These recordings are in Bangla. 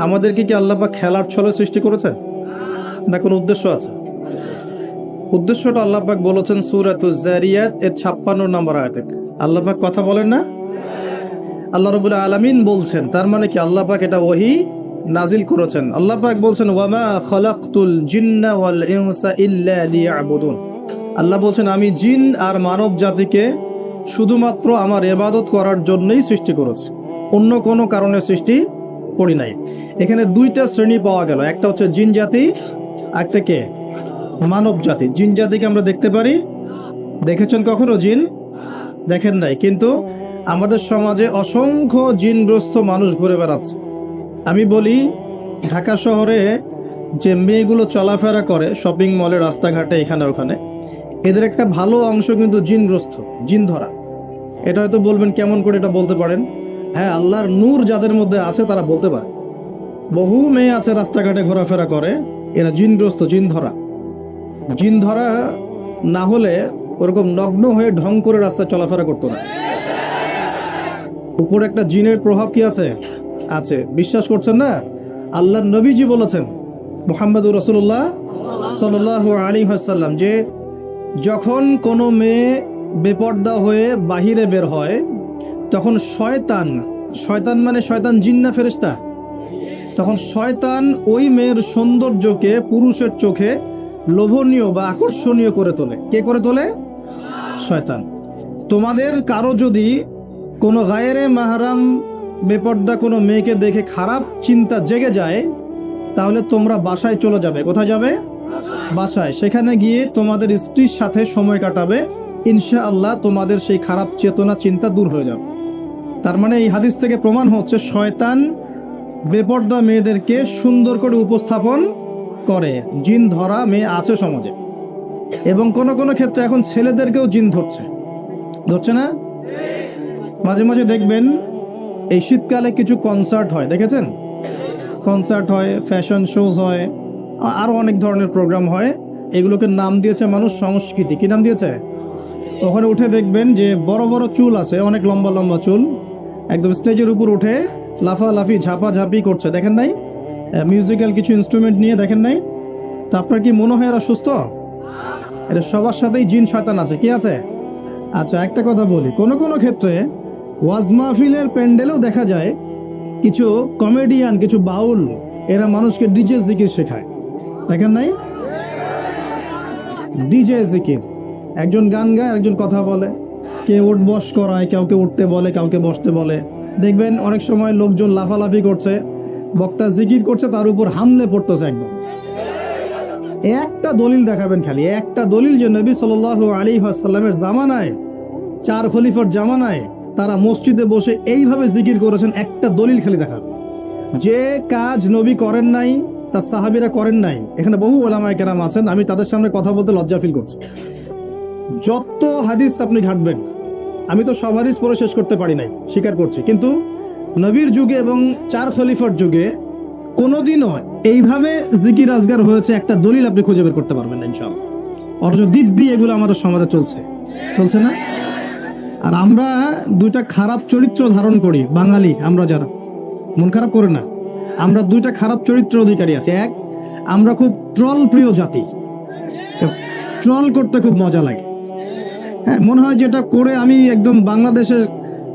আমাদেরকে কি আল্লাহ পাক খেলার ছলে সৃষ্টি করেছে, না কোনো উদ্দেশ্য আছে? উদ্দেশ্যটা আল্লাহ পাক বলেছেন সূরাতুজ যারিয়াত এর 56 নম্বর আয়াতে। আল্লাহ পাক কথা বলেন না? আল্লাহ রাব্বুল আলামিন বলছেন, তার মানে কি আল্লাহ পাক এটা ওহী নাজিল করেছেন। আল্লাহ পাক বলছেন ওয়ামা খালাকতুল জিন্না ওয়াল ইনসা ইল্লা লিয়াবুদুন। আল্লাহ বলছেন আমি জিন আর মানব জাতিকে শুধুমাত্র আমার ইবাদত করার জন্যই সৃষ্টি করেছি, অন্য কোনো কারণে সৃষ্টি করি নাই। এখানে দুইটা শ্রেণী পাওয়া গেল, একটা হচ্ছে জিন জাতি, একটা কে মানব জাতি। জিন জাতিকে আমরা দেখতে পারি, দেখেছেন কখনো জিন? দেখেন নাই, কিন্তু আমাদের সমাজে অসংখ্য জিনগ্রস্ত মানুষ ঘুরে বেড়াচ্ছে। আমি বলি ঢাকা শহরে যে মেয়েগুলো চলাফেরা করে শপিং মলে, রাস্তাঘাটে, এখানে ওখানে, এদের একটা ভালো অংশ কিন্তু জিনগ্রস্ত, জিন ধরা। এটা হয়তো বলবেন কেমন করে এটা বলতে পারেন? হ্যাঁ, আল্লাহর নূর যাদের মধ্যে আছে তারা বলতে পারে। বহু মেয়ে আছে রাস্তাঘাটে ঘোরাফেরা করে, এরা জিনগ্রস্ত, জিন ধরা। জিন ধরা না হলে ওরকম নগ্ন হয়ে ঢং করে রাস্তায় চলাফেরা করতো না। উপর একটা জিনের প্রভাব কি আছে? আছে। বিশ্বাস করছেন না? আল্লাহর নবীজি বলেছেন, মুহাম্মদুর রাসূলুল্লাহ সাল্লাল্লাহু আলাইহি ওয়াসাল্লাম, যে যখন কোনো মেয়ে বেপর্দা হয়ে বাহিরে বের হয় তখন শয়তান, শয়তান মানে শয়তান জিন না ফেরেশতা, তখন শয়তান ওই মেয়ের সৌন্দর্যকে পুরুষের চোখে লোভনীয় বা আকর্ষণীয় করে তোলে। কে করে তোলে? শয়তান। তোমাদের কারো যদি কোনো গায়রে মাহরাম বেপর্দা কোনো মেয়েকে দেখে খারাপ চিন্তা জেগে যায়, তাহলে তোমরা বাসায় চলে যাবে। কোথায় যাবে? বাসায়। সেখানে গিয়ে তোমাদের স্ত্রীর সাথে সময় কাটাবে, ইনশাআল্লাহ তোমাদের সেই খারাপ চেতনা চিন্তা দূর হয়ে যাবে। তার মানে এই হাদিস থেকে প্রমাণ হচ্ছে শয়তান বেপর্দা মেয়েদেরকে সুন্দর করে উপস্থাপন করে। জিন ধরা মেয়ে আছে সমাজে, এবং কোনো কোনো ক্ষেত্রে এখন ছেলেদেরকেও জিন ধরছে, ধরছে না? মাঝে মাঝে দেখবেন এই শীতকালে কিছু কনসার্ট হয়, দেখেছেন? কনসার্ট হয়, ফ্যাশন শোজ হয়, আরও অনেক ধরনের প্রোগ্রাম হয়। এগুলোকে নাম দিয়েছে মানুষ সংস্কৃতি। কি নাম দিয়েছে? ওখানে উঠে দেখবেন যে বড় বড় চুল আছে, অনেক লম্বা লম্বা চুল, একদম স্টেজের উপর উঠে লাফালাফি ঝাপাঝাপি করছে, দেখেন নাই? মিউজিক্যাল কিছু ইনস্ট্রুমেন্ট নিয়ে, দেখেন নাই? তা আপনার কি মনে হয় এরা সুস্থ? এটা সবার সাথেই জিন শয়তান আছে। কি আছে? আচ্ছা, একটা কথা বলি, কোনো কোনো ক্ষেত্রে ওয়াজ মাহফিলের প্যান্ডেলেও দেখা যায় কিছু কমেডিয়ান, কিছু বাউল, এরা মানুষকে ডিজে জিকির শেখায়, দেখেন নাই? ডিজে জিকির, একজন গান গায়, একজন কথা বলে, কে উঠ বস করায়, কাউকে উঠতে বলে, কাউকে বসতে বলে। দেখবেন অনেক সময় লোকজন লাফালাফি করছে, বক্তা জিকির করছে, তার উপর হামলে পড়তেছে একদম। একটা দলিল দেখাবেন, খালি একটা দলিল, যে নবী সাল্লাল্লাহু আলাইহি ওয়াসাল্লামের জামানায়, 4 খলিফার জামানায় তারা মসজিদে বসে এইভাবে জিকির করেছেন। একটা দলিল খালি দেখাবেন। যে কাজ নবী করেন নাই, তার সাহাবীরা করেন নাই। এখানে বহু ওলামায়ে কেরাম আছেন, আমি তাদের সামনে কথা বলতে লজ্জা ফিল করছি। যত হাদিস আপনি ঘাটবেন, আমি তো সব হাদিস পড়ে শেষ করতে পারি নাই, স্বীকার করছি, কিন্তু নবীর যুগে এবং 4 খলিফার যুগে কোনোদিনও এইভাবে জিকির আজগার হয়েছে একটা দলিল আপনি খুঁজে বের করতে পারবেন না ইনশাআল্লাহ। অথচ দিব্যি এগুলো আমাদের সমাজে চলছে, চলছে না? আর আমরা দুইটা খারাপ চরিত্র ধারণ করি, বাঙালি আমরা যারা, মন খারাপ করে না, আমরা দুইটা খারাপ চরিত্র অধিকারী আছে। এক, আমরা খুব ট্রল প্রিয় জাতি, ট্রল করতে খুব মজা লাগে। হ্যাঁ, মনে হয় যেটা করে আমি একদম বাংলাদেশে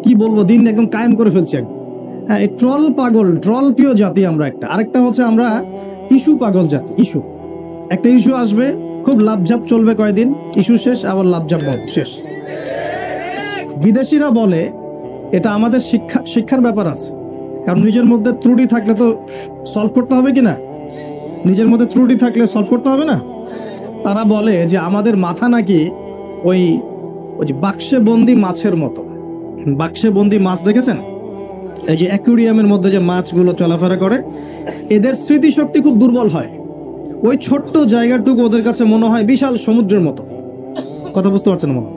কি বলবো, দিন একদম কায়েম করে ফেলছি একদম। হ্যাঁ, এই ট্রল পাগল, ট্রল প্রিয় জাতি আমরা একটা। আরেকটা হচ্ছে আমরা ইস্যু পাগল জাতি। ইস্যু, একটা ইস্যু আসবে, খুব লাভঝাপ চলবে কয়দিন, ইস্যু শেষ, আবার লাভঝাপ শেষ। বিদেশিরা বলে এটা আমাদের শিক্ষার ব্যাপার আছে, কারণ নিজের মধ্যে ত্রুটি থাকলে তো সলভ করতে হবে কি না? নিজের মধ্যে ত্রুটি থাকলে সলভ করতে হবে না? তারা বলে যে আমাদের মাথা নাকি ওই যে বাক্সে বন্দি মাছের মতো। বাক্সে বন্দি মাছ দেখেছেন? এই যে অ্যাকুরিয়ামের মধ্যে যে মাছগুলো চলাফেরা করে, এদের স্মৃতিশক্তি খুব দুর্বল হয়। ওই ছোট্ট জায়গাটুকু ওদের কাছে মনে হয় বিশাল সমুদ্রের মতো। কথা বুঝতে পারছেন? মনে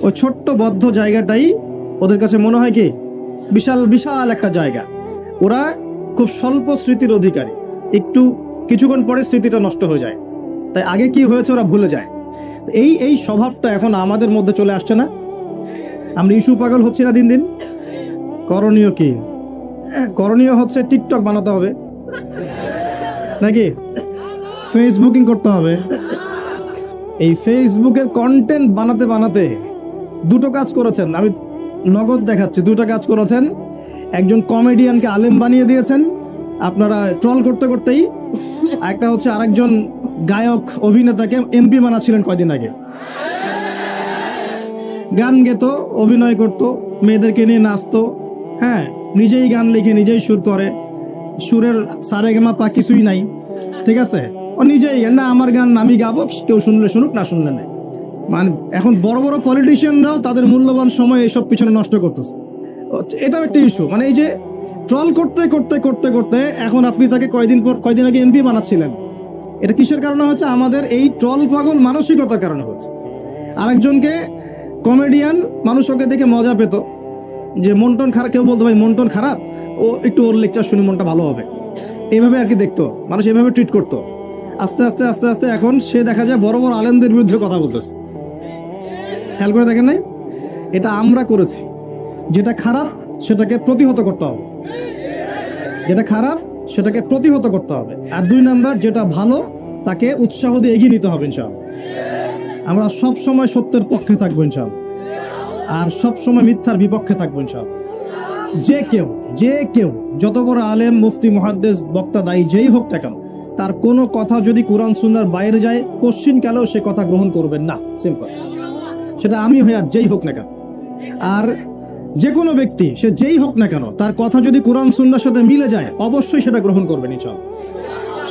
ওই ছোট্ট বদ্ধ জায়গাটাই ওদের কাছে মনে হয় কি বিশাল বিশাল একটা জায়গা। ওরা খুব স্বল্প স্মৃতির অধিকারী, একটু কিছুক্ষণ পরে স্মৃতিটা নষ্ট হয়ে যায়, তাই আগে কি হয়েছে ওরা ভুলে যায়। এই স্বভাবটা এখন আমাদের মধ্যে চলে আসছে না? আমরা ইস্যু পাগল হচ্ছি না দিন দিন? করণীয় কি? করণীয় হচ্ছে টিকটক বানাতে হবে, নাকি ফেসবুকিং করতে হবে। এই ফেসবুকের কন্টেন্ট বানাতে বানাতে দুটো কাজ করেছেন, আমি নগদ দেখাচ্ছি। দুটো কাজ করেছেন, একজন কমেডিয়ানকে আলেম বানিয়ে দিয়েছেন আপনারা ট্রল করতে করতেই। একটা হচ্ছে আরেকজন গায়ক অভিনেতাকে এমপি বানাচ্ছিলেন কয়দিন আগে। গান গেতো, অভিনয় করতো, মেয়েদেরকে নিয়ে নাচতো, হ্যাঁ, নিজেই গান লিখে নিজেই সুর করে, সুরের সারেগামা পা কিছুই নাই, ঠিক আছে, ও নিজেই না আমার গান আমি গাবো, কেউ শুনলে শুনুক না শুনলে নেই। মানে এখন বড় বড় পলিটিশিয়ানরাও তাদের মূল্যবান সময় এইসব পিছনে নষ্ট করতেছে। এটাও একটা ইস্যু। মানে এই যে ট্রল করতে করতে করতে করতে এখন আপনি তাকে কয়দিন আগে এমপি বানাচ্ছিলেন, এটা কিসের কারণে হচ্ছে? আমাদের এই ট্রল পাগল মানসিকতার কারণে হচ্ছে। আরেকজনকে কমেডিয়ান, মানুষ ওকে দেখে মজা পেত, যে মনটন খারাপ, কেউ বলতো ভাই মনটন খারাপ, ও একটু ওর লেকচার শুনে মনটা ভালো হবে, এইভাবে আর কি দেখতো মানুষ, এইভাবে ট্রিট করতো। আস্তে আস্তে আস্তে আস্তে এখন সে দেখা যায় বড় বড় আলেমদের বিরুদ্ধে কথা বলতেছে। খেয়াল করে দেখেন নাই? এটা আমরা করেছি। যেটা খারাপ সেটাকে প্রতিহত করতে হবে, যেটা খারাপ সেটাকে প্রতিহত করতে হবে। আর 2 নাম্বার, যেটা ভালো তাকে উৎসাহ দিয়ে এগিয়ে নিতে হবে ইনশাআল্লাহ। আমরা সব সময় সত্যের পক্ষে থাকবো ইনশাআল্লাহ, আর সব সময় মিথ্যার বিপক্ষে থাকবো ইনশাআল্লাহ। যে কেউ যত বড় আলেম, মুফতি, মুহাদ্দিস, বক্তা, দায়ী যেই হোক না কেন, তার কোনো কথা যদি কোরআন সুন্নাহর বাইরে যায়, কোশ্চিন কালেও সে কথা গ্রহণ করবেন না, সিম্পল। সেটা আমি হই আর যেই হোক না কেন। আর যে কোনো ব্যক্তি, সে যেই হোক না কেন, তার কথা যদি কোরআন সুন্নাহর সাথে মিলে যায়, অবশ্যই সেটা গ্রহণ করবেন ইনশাআল্লাহ,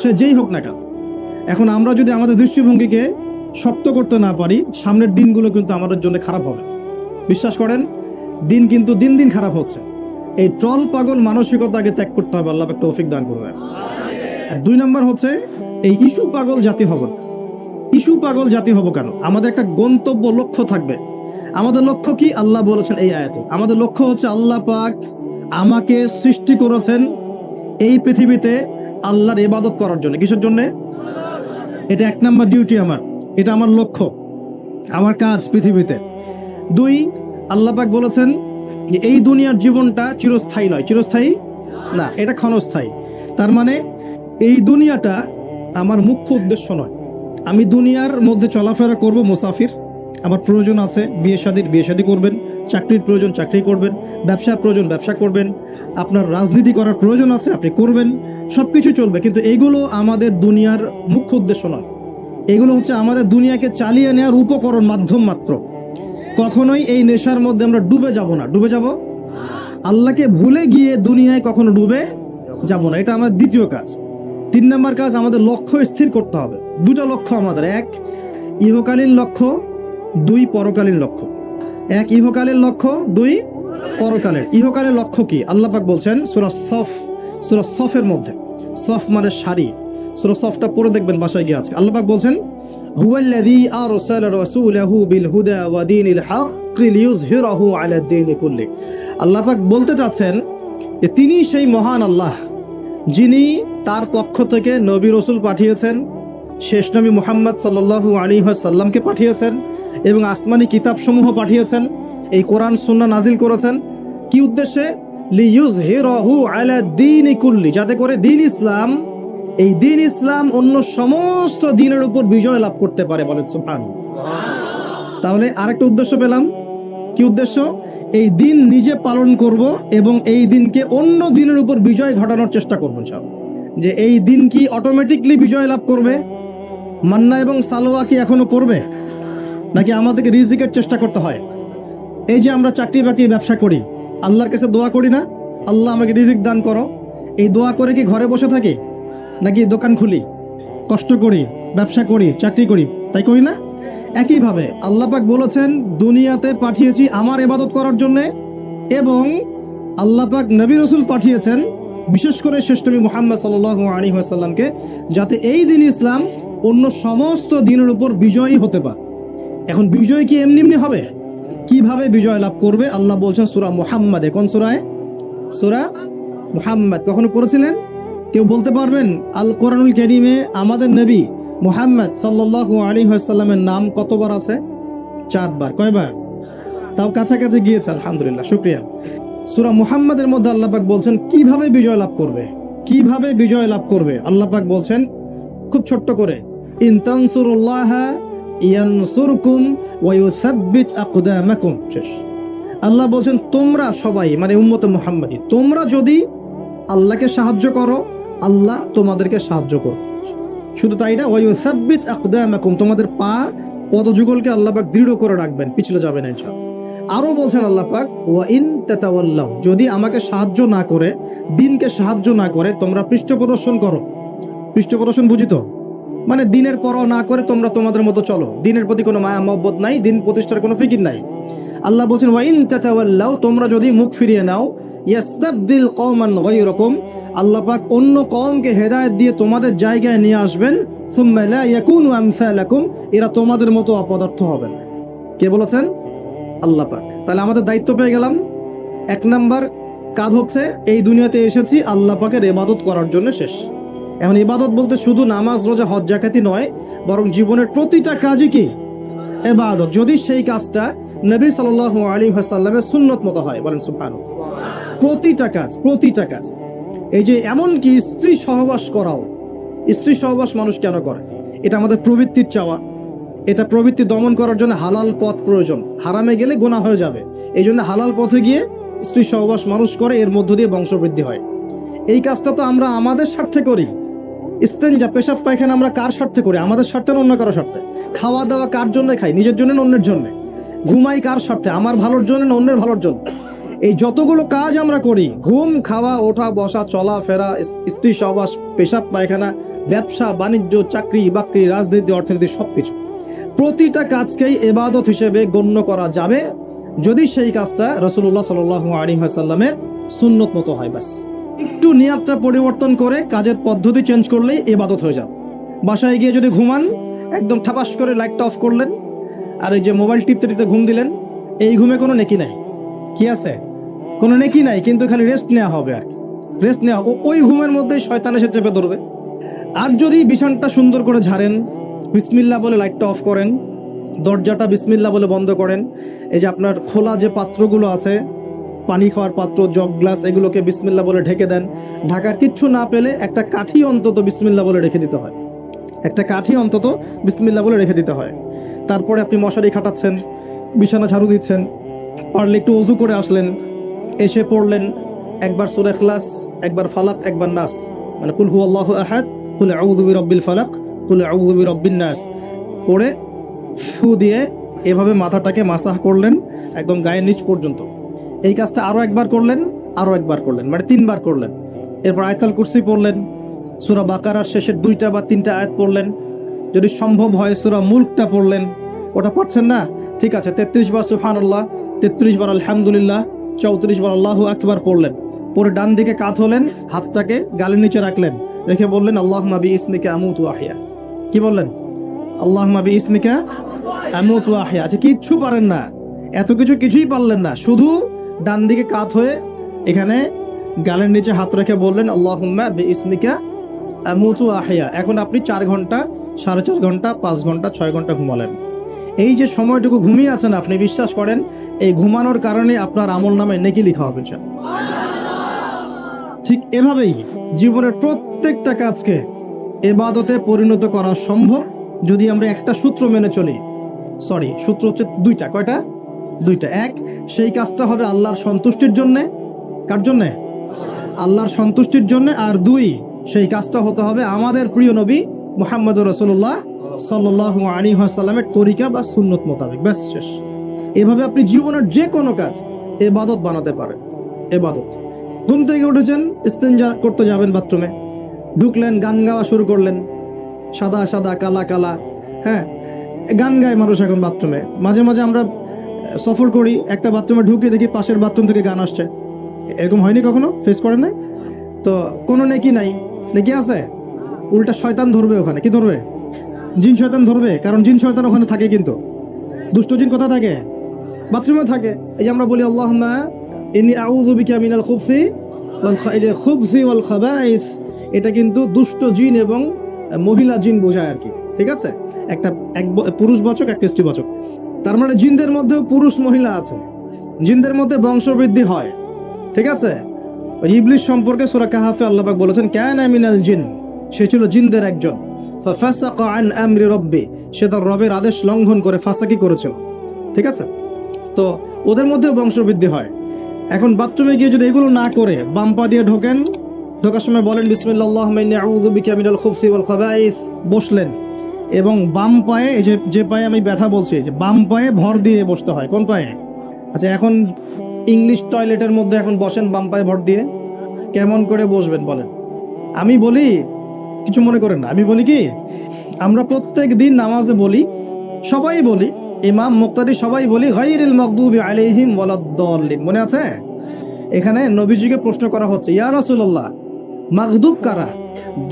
সে যেই হোক না কেন। এখন আমরা যদি আমাদের দৃষ্টিভঙ্গিকে শক্ত করতে না পারি, সামনের দিনগুলো কিন্তু আমাদের জন্য খারাপ হবে। বিশ্বাস করেন, দিন কিন্তু দিন দিন খারাপ হচ্ছে। এই ট্রল পাগল মানসিকতাকে ত্যাগ করতে হবে, আল্লাহ একটা তৌফিক দান করবেন। 2 নাম্বার হচ্ছে এই ইস্যু পাগল জাতি হব। ইস্যু পাগল জাতি হব কেন? আমাদের একটা গন্তব্য, লক্ষ্য থাকবে। আমাদের লক্ষ্য কি? আল্লাহ বলেছেন এই আয়াতে, আমাদের লক্ষ্য হচ্ছে আল্লাহ পাক আমাকে সৃষ্টি করেছেন এই পৃথিবীতে আল্লাহর ইবাদত করার জন্য। কিসের জন্য? এটা 1 নাম্বার ডিউটি আমার, এটা আমার লক্ষ্য, আমার কাজ পৃথিবীতে। 2, আল্লাহ পাক বলেছেন যে এই দুনিয়ার জীবনটা চিরস্থায়ী নয়। চিরস্থায়ী না, এটা ক্ষণস্থায়ী। তার মানে এই দুনিয়াটা আমার মুখ্য উদ্দেশ্য নয়। আমি দুনিয়ার মধ্যে চলাফেরা করব, মুসাফির। আমার প্রয়োজন আছে বিয়ে শাদী করবেন, চাকরির প্রয়োজন চাকরি করবেন, ব্যবসার প্রয়োজন ব্যবসা করবেন, আপনার রাজনীতি করার প্রয়োজন আছে আপনি করবেন, সব কিছু চলবে। কিন্তু এগুলো আমাদের দুনিয়ার মুখ্য উদ্দেশ্য নয়। এগুলো হচ্ছে আমাদের দুনিয়াকে চালিয়ে নেওয়ার উপকরণ, মাধ্যম মাত্র। কখনোই এই নেশার মধ্যে আমরা ডুবে যাব না। ডুবে যাব, আল্লাহকে ভুলে গিয়ে দুনিয়ায় কখনো ডুবে যাব না। এটা আমার 2য় কাজ। 3 নাম্বার কাজ, আমাদের লক্ষ্য স্থির করতে হবে। 2টা লক্ষ্য আমাদের, 1 ইহকালীন লক্ষ্য, 2 পরকালীন লক্ষ্য। 1 ইহকালীন লক্ষ্য, 2 পরকালের। ইহকালের লক্ষ্য কি? আল্লাহ পাক বলছেন সূরা সফের মধ্যে, সফ মানে শাড়ি, সূরা সফটা পড়ে দেখবেন বাসায় গিয়ে আজকে। আল্লাহ পাক বলছেন হুয়াল্লাযী আরসালা রাসূলাহু বিল হুদা ওয়া দীনিল হক লিইয়ুযহিরাহু আলা দ্বীনি কুল্লি। আল্লাহ পাক বলতে চাচ্ছেন যে তিনি সেই মহান আল্লাহ, যিনি তার পক্ষ থেকে নবী রাসূল পাঠিয়েছেন, শেষ নবী মুহাম্মদ সাল্লাল্লাহু আলাইহি ওয়াসাল্লামকে পাঠিয়েছেন, এবং আসমানি কিতাবসমূহ পাঠিয়েছেন, এই কোরআন সুন্নাহ নাজিল করেছেন। কি উদ্দেশ্যে? লিইয়ুযহিরাহু আলা দ্বীনি কুল্লি, যাতে করে দ্বীন ইসলাম, এই দ্বীন ইসলাম অন্য সমস্ত দ্বীনের উপর বিজয় লাভ করতে পারে। বলেন সুবহানাল্লাহ। তাহলে আরেকটা উদ্দেশ্য পেলাম। কি উদ্দেশ্য? এই দিন নিজে পালন করব এবং এই দিনকে অন্য দিনের উপর বিজয় ঘটানোর চেষ্টা করবো সব। যে এই দিন কি অটোমেটিকলি বিজয় লাভ করবে? মান্না এবং সালোয়া কি এখনো করবে, নাকি আমাদেরকে রিজিকের চেষ্টা করতে হয়? এই যে আমরা চাকরি বাকরি ব্যবসা করি, আল্লাহর কাছে দোয়া করি না, আল্লাহ আমাকে রিজিক দান করো? এই দোয়া করে কি ঘরে বসে থাকি, নাকি দোকান খুলি, কষ্ট করি, ব্যবসা করি, চাকরি করি? তাই করি না? একইভাবে আল্লাহ পাক বলেছেন দুনিয়াতে পাঠিয়েছি আমার ইবাদত করার জন্য, এবং আল্লাহ পাক নবী রাসূল পাঠিয়েছেন বিশেষ করে শেষ নবী মুহাম্মদ সাল্লাল্লাহু আলাইহি ওয়াসাল্লামকে, যাতে এই দিন ইসলাম অন্য সমস্ত দিনের উপর বিজয়ী হতে পারে। এখন বিজয় কি এমনি এমনি হবে? কিভাবে বিজয় লাভ করবে? আল্লাহ বলছেন সূরা মুহাম্মাদে। কোন সূরায়? সূরা মুহাম্মদ। কখনো পড়েছিলেন? কেউ বলতে পারবেন আল কোরআনুল কারীমে আমাদের নবী মুহাম্মদ সাল্লাল্লাহু আলাইহি ওয়াসাল্লামের নাম কতবার আছে? 4 বার। কয়বার? তাও কাছাকাছি গিয়েছে, আলহামদুলিল্লাহ, শুকরিয়া। সূরা মুহাম্মাদের মধ্যে আল্লাহ পাক বলছেন কিভাবে বিজয় লাভ করবে, কিভাবে বিজয় লাভ করবে। আল্লাহ পাক বলছেন খুব ছোট্ট করে, ইন তানসুরুল্লাহা ইয়ানসুরকুম ওয়া ইউসাব্বিত আকদামাকুম। শেষ। আল্লাহ বলছেন তোমরা সবাই, মানে উম্মতে মুহাম্মাদি, তোমরা যদি আল্লাহকে সাহায্য করো, আল্লাহ তোমাদেরকে সাহায্য করো। শুধু তাই না, ওয়া ইউসাব্বিত আকদামাকুম, তোমাদের পা পদযুগলকে আল্লাহ পাক দৃঢ় করে রাখবেন, পিছলে যাবে না ইনশাআল্লাহ। আরো বলছেন আল্লাহ পাক, ওয়া ইন তাতাওয়াল্লাউ, যদি আমাকে সাহায্য না করে, দিনকে সাহায্য না করে তোমরা পৃষ্ঠপ্রদর্শন করো। পৃষ্ঠপ্রদর্শন বুঝি তো, মানে দিনের পরোয়া না করে তোমরা তোমাদের মতো চলো, দিনের প্রতি কোনো মায়া মহব্বত নাই, দিন প্রতিষ্ঠার কোনো ফিকির নাই। আল্লাহ বলছেন ওয়া ইন তাতাওয়াল্লাউ, তোমরা যদি মুখ ফিরিয়ে নাও, ইয়াস্তাবদিল কওমান গায়রাকুম, আল্লাহ পাক অন্য কওমকে হেদায়েত দিয়ে তোমাদের জায়গায় নিয়ে আসবেন, সুম্মা লা ইয়াকুনু আমসালাকুম, এরা তোমাদের মতো অপদার্থ হবে না। কে বলেছেন? আল্লাহ পাক। তাহলে আমাদের দায়িত্ব পেয়ে গেলাম। এক নাম্বার কাজ হচ্ছে এই দুনিয়াতে এসেছি আল্লাহ পাকের ইবাদত করার জন্য, শেষ। এখন ইবাদত বলতে শুধু নামাজ, রোজা, হজ, যাকাতি নয়, বরং জীবনের প্রতিটা কাজই কি ইবাদত, যদি সেই কাজটা নবী সাল্লাল্লাহু আলাইহি ওয়াসাল্লামের সুন্নত মতো হয়। বলেন সুবহানাল্লাহ। প্রতিটা কাজ, প্রতিটা কাজ। এই যে এমনকি স্ত্রী সহবাস করাও, স্ত্রী সহবাস মানুষ কেন করে? এটা আমাদের প্রবৃত্তির চাওয়া, এটা প্রবৃত্তি দমন করার জন্য হালাল পথ প্রয়োজন, হারামে গেলে গুনাহ হয়ে যাবে। এই জন্য হালাল পথে গিয়ে স্ত্রী সহবাস মানুষ করে, এর মধ্য দিয়ে বংশবৃদ্ধি হয়। এই কাজটা তো আমরা আমাদের স্বার্থে করি। ইস্তেঞ্জা, পেশাব পায়খানা আমরা কার স্বার্থে করি? আমাদের স্বার্থে না অন্য কারো স্বার্থে? খাওয়া দাওয়া কার জন্য খাই? নিজের জন্য না অন্যের জন্য? ঘুমাই কার স্বার্থে? আমার ভালোর জন্য না অন্যের ভালোর জন্য? এই যতগুলো কাজ আমরা করি, ঘুম, খাওয়া, ওঠা, বসা, চলা ফেরা, স্ত্রী সহবাস, পেশাব পায়খানা, ব্যবসা বাণিজ্য, চাকরি বাকরি, রাজনীতি, অর্থনীতি, সবকিছু, প্রতিটা কাজকেই ইবাদত হিসেবে গণ্য করা যাবে যদি সেই কাজটা রাসূলুল্লাহ সাল্লাল্লাহু আলাইহি ওয়াসাল্লামের সুন্নত মতো হয়। বাস একটু নিয়াতটা পরিবর্তন করে কাজের পদ্ধতি চেঞ্জ করলেই ইবাদত হয়ে যাবে। বাসায় গিয়ে যদি ঘুমান, একদম ঠাপাস করে লাইটটা অফ করলেন, আর এই যে মোবাইল টিপতে টিপতে ঘুম দিলেন, এই ঘুমে কোনো নেকি নাই। কি আছে? কোনো নেকি নাই, কিন্তু খালি রেস্ট নেওয়া হবে আর কি। রেস্ট নেওয়া, ওই ঘুমের মধ্যেই শয়তান এসে চেপে ধরবে। আর যদি বিছানটা সুন্দর করে ঝাড়েন, বিসমিল্লাহ বলে লাইটটা অফ করেন, দরজাটা বিসমিল্লাহ বলে বন্ধ করেন, এই যে আপনার খোলা যে পাত্রগুলো আছে, পানি খাওয়ার পাত্র, জগ, গ্লাস, এগুলোকে বিসমিল্লাহ বলে ঢেকে দেন। ঢাকার কিচ্ছু না পেলে একটা কাঠি অন্তত বিসমিল্লাহ বলে রেখে দিতে হয়, একটা কাঠি অন্তত বিসমিল্লাহ বলে রেখে দিতে হয়। তারপরে আপনি মশারি খাটাচ্ছেন, বিছানা ঝাড়ু দিচ্ছেন, পারলে একটু ওযু করে আসলেন, এসে পড়লেন একবার সূরা ইখলাস, একবার ফালাক, একবার নাস, মানে কুল হুয়াল্লাহু আহাদ, কুল আউযু বিরাব্বিল ফালাক, কুল আউযু বিরাব্বিন নাস পড়ে ফু দিয়ে এভাবে মাথাটাকে মাসাহ করলেন একদম গায়ের নিচ পর্যন্ত। এই কাজটা আরো একবার করলেন, আরো একবার করলেন, মানে 3 বার করলেন। এরপর আয়াতুল কুরসি পড়লেন, সূরা বাকারার শেষের 2টা বা 3টা আয়াত পড়লেন, যদি সম্ভব হয় সূরা মুলকটা পড়লেন। ওটা পারছেন না? ঠিক আছে, 33 বার সুবহানাল্লাহ, 33 বার আলহামদুলিল্লাহ, 34 বার আল্লাহু আকবার পড়লেন। পরে ডান দিকে কাত হলেন, হাতটাকে গালের নিচে রাখলেন, রেখে বললেন আল্লাহুম্মা বিইসমিকা আমুতু ওয়া আহইয়া। কি বললেন? আল্লাহুম্মা বিইসমিকা আমুতু ওয়া আহইয়া। আচ্ছা, কিচ্ছু পারেন না, এত কিছুই পারলেন না, শুধু ডান দিকে কাত হয়ে এখানে গালের নিচে হাত রেখে বললেন আল্লাহুম্মা বিইসমিকা আমুতু ওয়া আহইয়া। এখন আপনি 4 ঘন্টা, 4.5 ঘন্টা, 5 ঘন্টা, 6 ঘন্টা ঘুমালেন। এই যে সময়টুকু ঘুমিয়ে আছেন, আপনি বিশ্বাস করেন এই ঘুমানোর কারণে আপনার আমল নামে নেকি লেখা হবে। ঠিক এভাবেই জীবনের প্রত্যেকটা কাজকে ইবাদতে পরিণত করা সম্ভব যদি আমরা একটা সূত্র মেনে চলি। সূত্র হচ্ছে 2টা। কয়টা? 2টা। এক, সেই কাজটা হবে আল্লাহর সন্তুষ্টির জন্য। কার জন্য? আল্লাহর সন্তুষ্টির জন্য। আর 2, সেই কাজটা হতে হবে আমাদের প্রিয় নবী মুহাম্মদুর রাসূলুল্লাহ সাল্লাল্লাহু আলাইহি ওয়াসাল্লামের তরিকা বা সুন্নত মোতাবেক। ব্যাস, শেষ। এভাবে আপনি জীবনের যে কোনো কাজ ইবাদত বানাতে পারেন। ইবাদত। ঘুম থেকে উঠেছেন, ইস্তেঞ্জা করতে যাবেন, বাথরুমে ঢুকলেন, গান গাওয়া শুরু করলেন, সাদা সাদা কালা কালা, হ্যাঁ, গান গায় মানুষ এখন বাথরুমে। মাঝে মাঝে আমরা সফর করি, একটা বাথরুমে ঢুকে দেখি পাশের বাথরুম থেকে গান আসছে। এরকম হয়নি কখনো? ফেস করেন নাই তো? কোনো নেকি নাই? নেকি আছে? উল্টা শয়তান ধরবে ওখানে। কি ধরবে? জিন শয়তান ধরবে, কারণ জিন শয়তান ওখানে থাকে। কিন্তু দুষ্ট জিন কোথায় থাকে? বাথরুমে থাকে। এই যে আমরা বলি আল্লাহুম্মা ইন্নী আউযু বিকা মিনাল খুবসি ওয়াল খাবাইস, এটা কিন্তু দুষ্ট জিন এবং মহিলা জিন বোঝায় আর কি। ঠিক আছে, এক পুরুষবাচক, একটা স্ত্রীবাচক। তার মানে জিনদের মধ্যেও পুরুষ মহিলা আছে, জিনদের মধ্যে বংশবৃদ্ধি হয়। ঠিক আছে? ওই ইবলিস সম্পর্কে সূরা কাহাফে আল্লাহ পাক বলেছেন কানা মিনাল জিন, সে ছিল জিনদের একজন। ফাসাকা আন আমরি রব্বি, সে তার রবের আদেশ লঙ্ঘন করে ফাসাকি করেছিল। ঠিক আছে? তো ওদের মধ্যে বংশবৃদ্ধি হয়। এখন বাথরুমে গিয়ে যদি এগুলো না করে বাম পা দিয়ে ঢোকেন, ঢোকার সময় বলেন বিসমিল্লাহ আল্লাহুম্মা ইন্নী আউযু বিকা মিনাল খুবসি ওয়াল খাবাইস, বসলেন এবং বাম পায়ে, এই যে পায়ে আমি ব্যথা বলছি, যে বাম পায়ে ভর দিয়ে বসতে হয়। কোন পায়ে? আচ্ছা, এখন ইংলিশ টয়লেটের মধ্যে এখন বসেন বাম পায়ে ভর দিয়ে, কেমন করে বসবেন বলেন? আমি বলি, কিছু মনে করেন না, আমি বলি কি, আমরা প্রত্যেক দিন নামাজে বলি, সবাই বলি, ইমাম মুক্তাদি সবাই বলি গায়রিল মাগদুবি আলাইহিম ওয়ালাদ-দাল্লিন। মনে আছে? এখানে নবীজিকে প্রশ্ন করা হচ্ছে, ইয়া রাসূলুল্লাহ, মাগদুব কারা,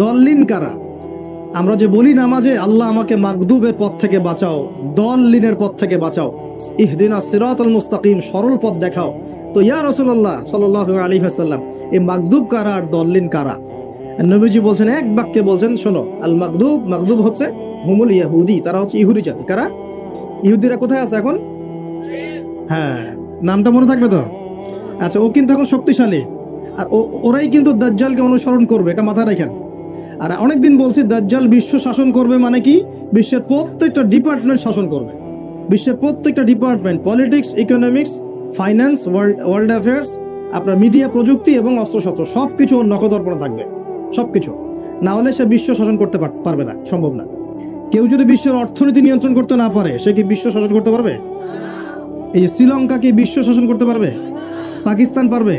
দল্লিন কারা? আমরা যে বলি নামাজে, আল্লাহ আমাকে মাগদুবের পথ থেকে বাঁচাও, দল্লিনের পথ থেকে বাঁচাও, ইহদিনাস সিরাতাল মুস্তাকিম, সরল পথ দেখাও। তো ইয়া রাসূলুল্লাহ সাল্লাল্লাহু আলাইহি ওয়াসাল্লাম, এই মাগদুব কারা আর দল্লিন কারা? নবীজি বলছেন, এক বাক্যে বলছেন, শোনো, আল মাগদুব, মাগদুব হচ্ছে হুমুল ইয়াহুদি, তারা হচ্ছে ইহুদি জাতি। কারা? ইহুদিরা কোথায় আছে এখন? হ্যাঁ, নামটা মনে থাকবে তো? আচ্ছা, ও কিন্তু এখন শক্তিশালী, আর ওরাই কিন্তু দাজ্জালকে অনুসরণ করবে, এটা মাথায় রাখেন। আর অনেকদিন বলছি দাজ্জাল বিশ্ব শাসন করবে, মানে কি, বিশ্বের প্রত্যেকটা ডিপার্টমেন্ট শাসন করবে। বিশ্বের প্রত্যেকটা department, politics, economics, finance, world affairs, আপনার মিডিয়া, প্রযুক্তি এবং অস্ত্রশস্ত্র, সবকিছু ওর নখদর্পণে থাকবে, সবকিছু। না হলে সে বিশ্ব শাসন করতে পারবে না, সম্ভব না। কেউ যদি বিশ্বের অর্থনীতি নিয়ন্ত্রণ করতে না পারে, সে কি বিশ্ব শাসন করতে পারবে? এই যে শ্রীলঙ্কা কি বিশ্ব শাসন করতে পারবে? পাকিস্তান পারবে?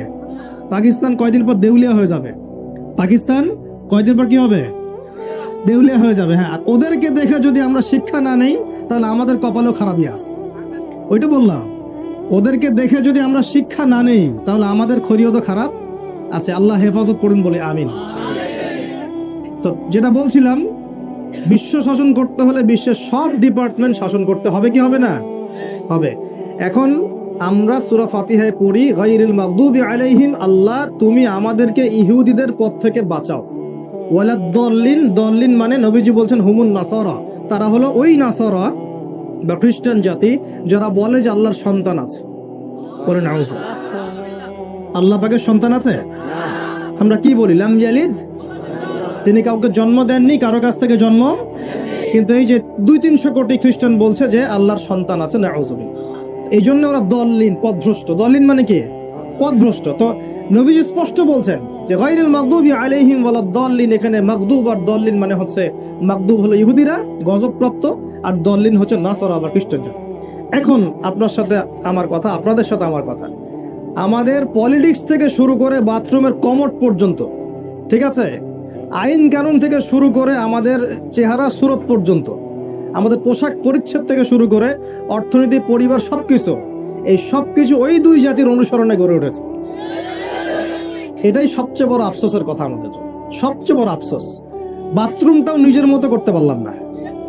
পাকিস্তান কয়দিন পর দেউলিয়া হয়ে যাবে। পাকিস্তান কয়দিন পর কি হবে? দেউলিয়া হয়ে যাবে। হ্যাঁ, আর ওদেরকে দেখে যদি আমরা শিক্ষা না নেই, তাহলে আমাদের কপালেও খারাপই আছে। ওইটা বললাম, ওদেরকে দেখে যদি আমরা শিক্ষা না নেই, তাহলে আমাদের খরিয়ত খারাপ আছে। আল্লাহ হেফাজত করুন, বলে আমিন। তো যেটা বলছিলাম, বিশ্ব শাসন করতে হলে বিশ্বের সব ডিপার্টমেন্ট শাসন করতে হবে, কি হবে না? হবে। এখন আমরা সূরা ফাতিহায় পড়ি গায়রিল মাগদুবি আলাইহিম, আল্লাহ তুমি আমাদেরকে ইহুদিদের পথ থেকে বাঁচাও। ওয়ালাদ-দাল্লিন, দাল্লিন মানে নবীজি বলছেন হুমুন নাসারা, তারা হলো ওই নাসারা বা খ্রিস্টান জাতি যারা বলে যে আল্লাহর সন্তান আছে। বলেন আউযু। আল্লাহ পাকের সন্তান আছে? আমরা কি বলি? লাম ইয়ালিদ, তিনি কাউকে জন্ম দেননি, কারো কাছ থেকে জন্ম। কিন্তু এই যে 200-300 কোটি খ্রিস্টান বলছে যে আল্লাহর সন্তান আছে, নাউযুবিল্লাহ। এই জন্য ওরা দল্লিন, পথভ্রষ্ট। দল্লিন মানে কি? পথভ্রষ্ট। তো নবীজি স্পষ্ট বলছেন যে গায়রিল মাগদুবি আলাইহিম ওয়ালাদ-দাল্লিন, এখানে মাগদুব আর দল্লিন মানে হচ্ছে, মাগদুব হলো ইহুদিরা গজবপ্রাপ্ত, আর দল্লিন হচ্ছে নাসারা বা খ্রিস্টানরা। এখন আপনার সাথে আমার কথা, আপনাদের সাথে আমার কথা, আমাদের পলিটিক্স থেকে শুরু করে বাথরুমের কমোড পর্যন্ত, ঠিক আছে, আইন কানুন থেকে শুরু করে আমাদের চেহারা সুরত পর্যন্ত, আমাদের পোশাক পরিচ্ছদ থেকে শুরু করে অর্থনীতি, পরিবার, সবকিছু, এই সবকিছু ওই দুই জাতির অনুসরণে গড়ে উঠেছে। এটাই সবচেয়ে বড় আফসোসের কথা আমাদের জন্য, সবচেয়ে বড় আফসোস। বাথরুমটাও নিজের মতো করতে পারলাম না।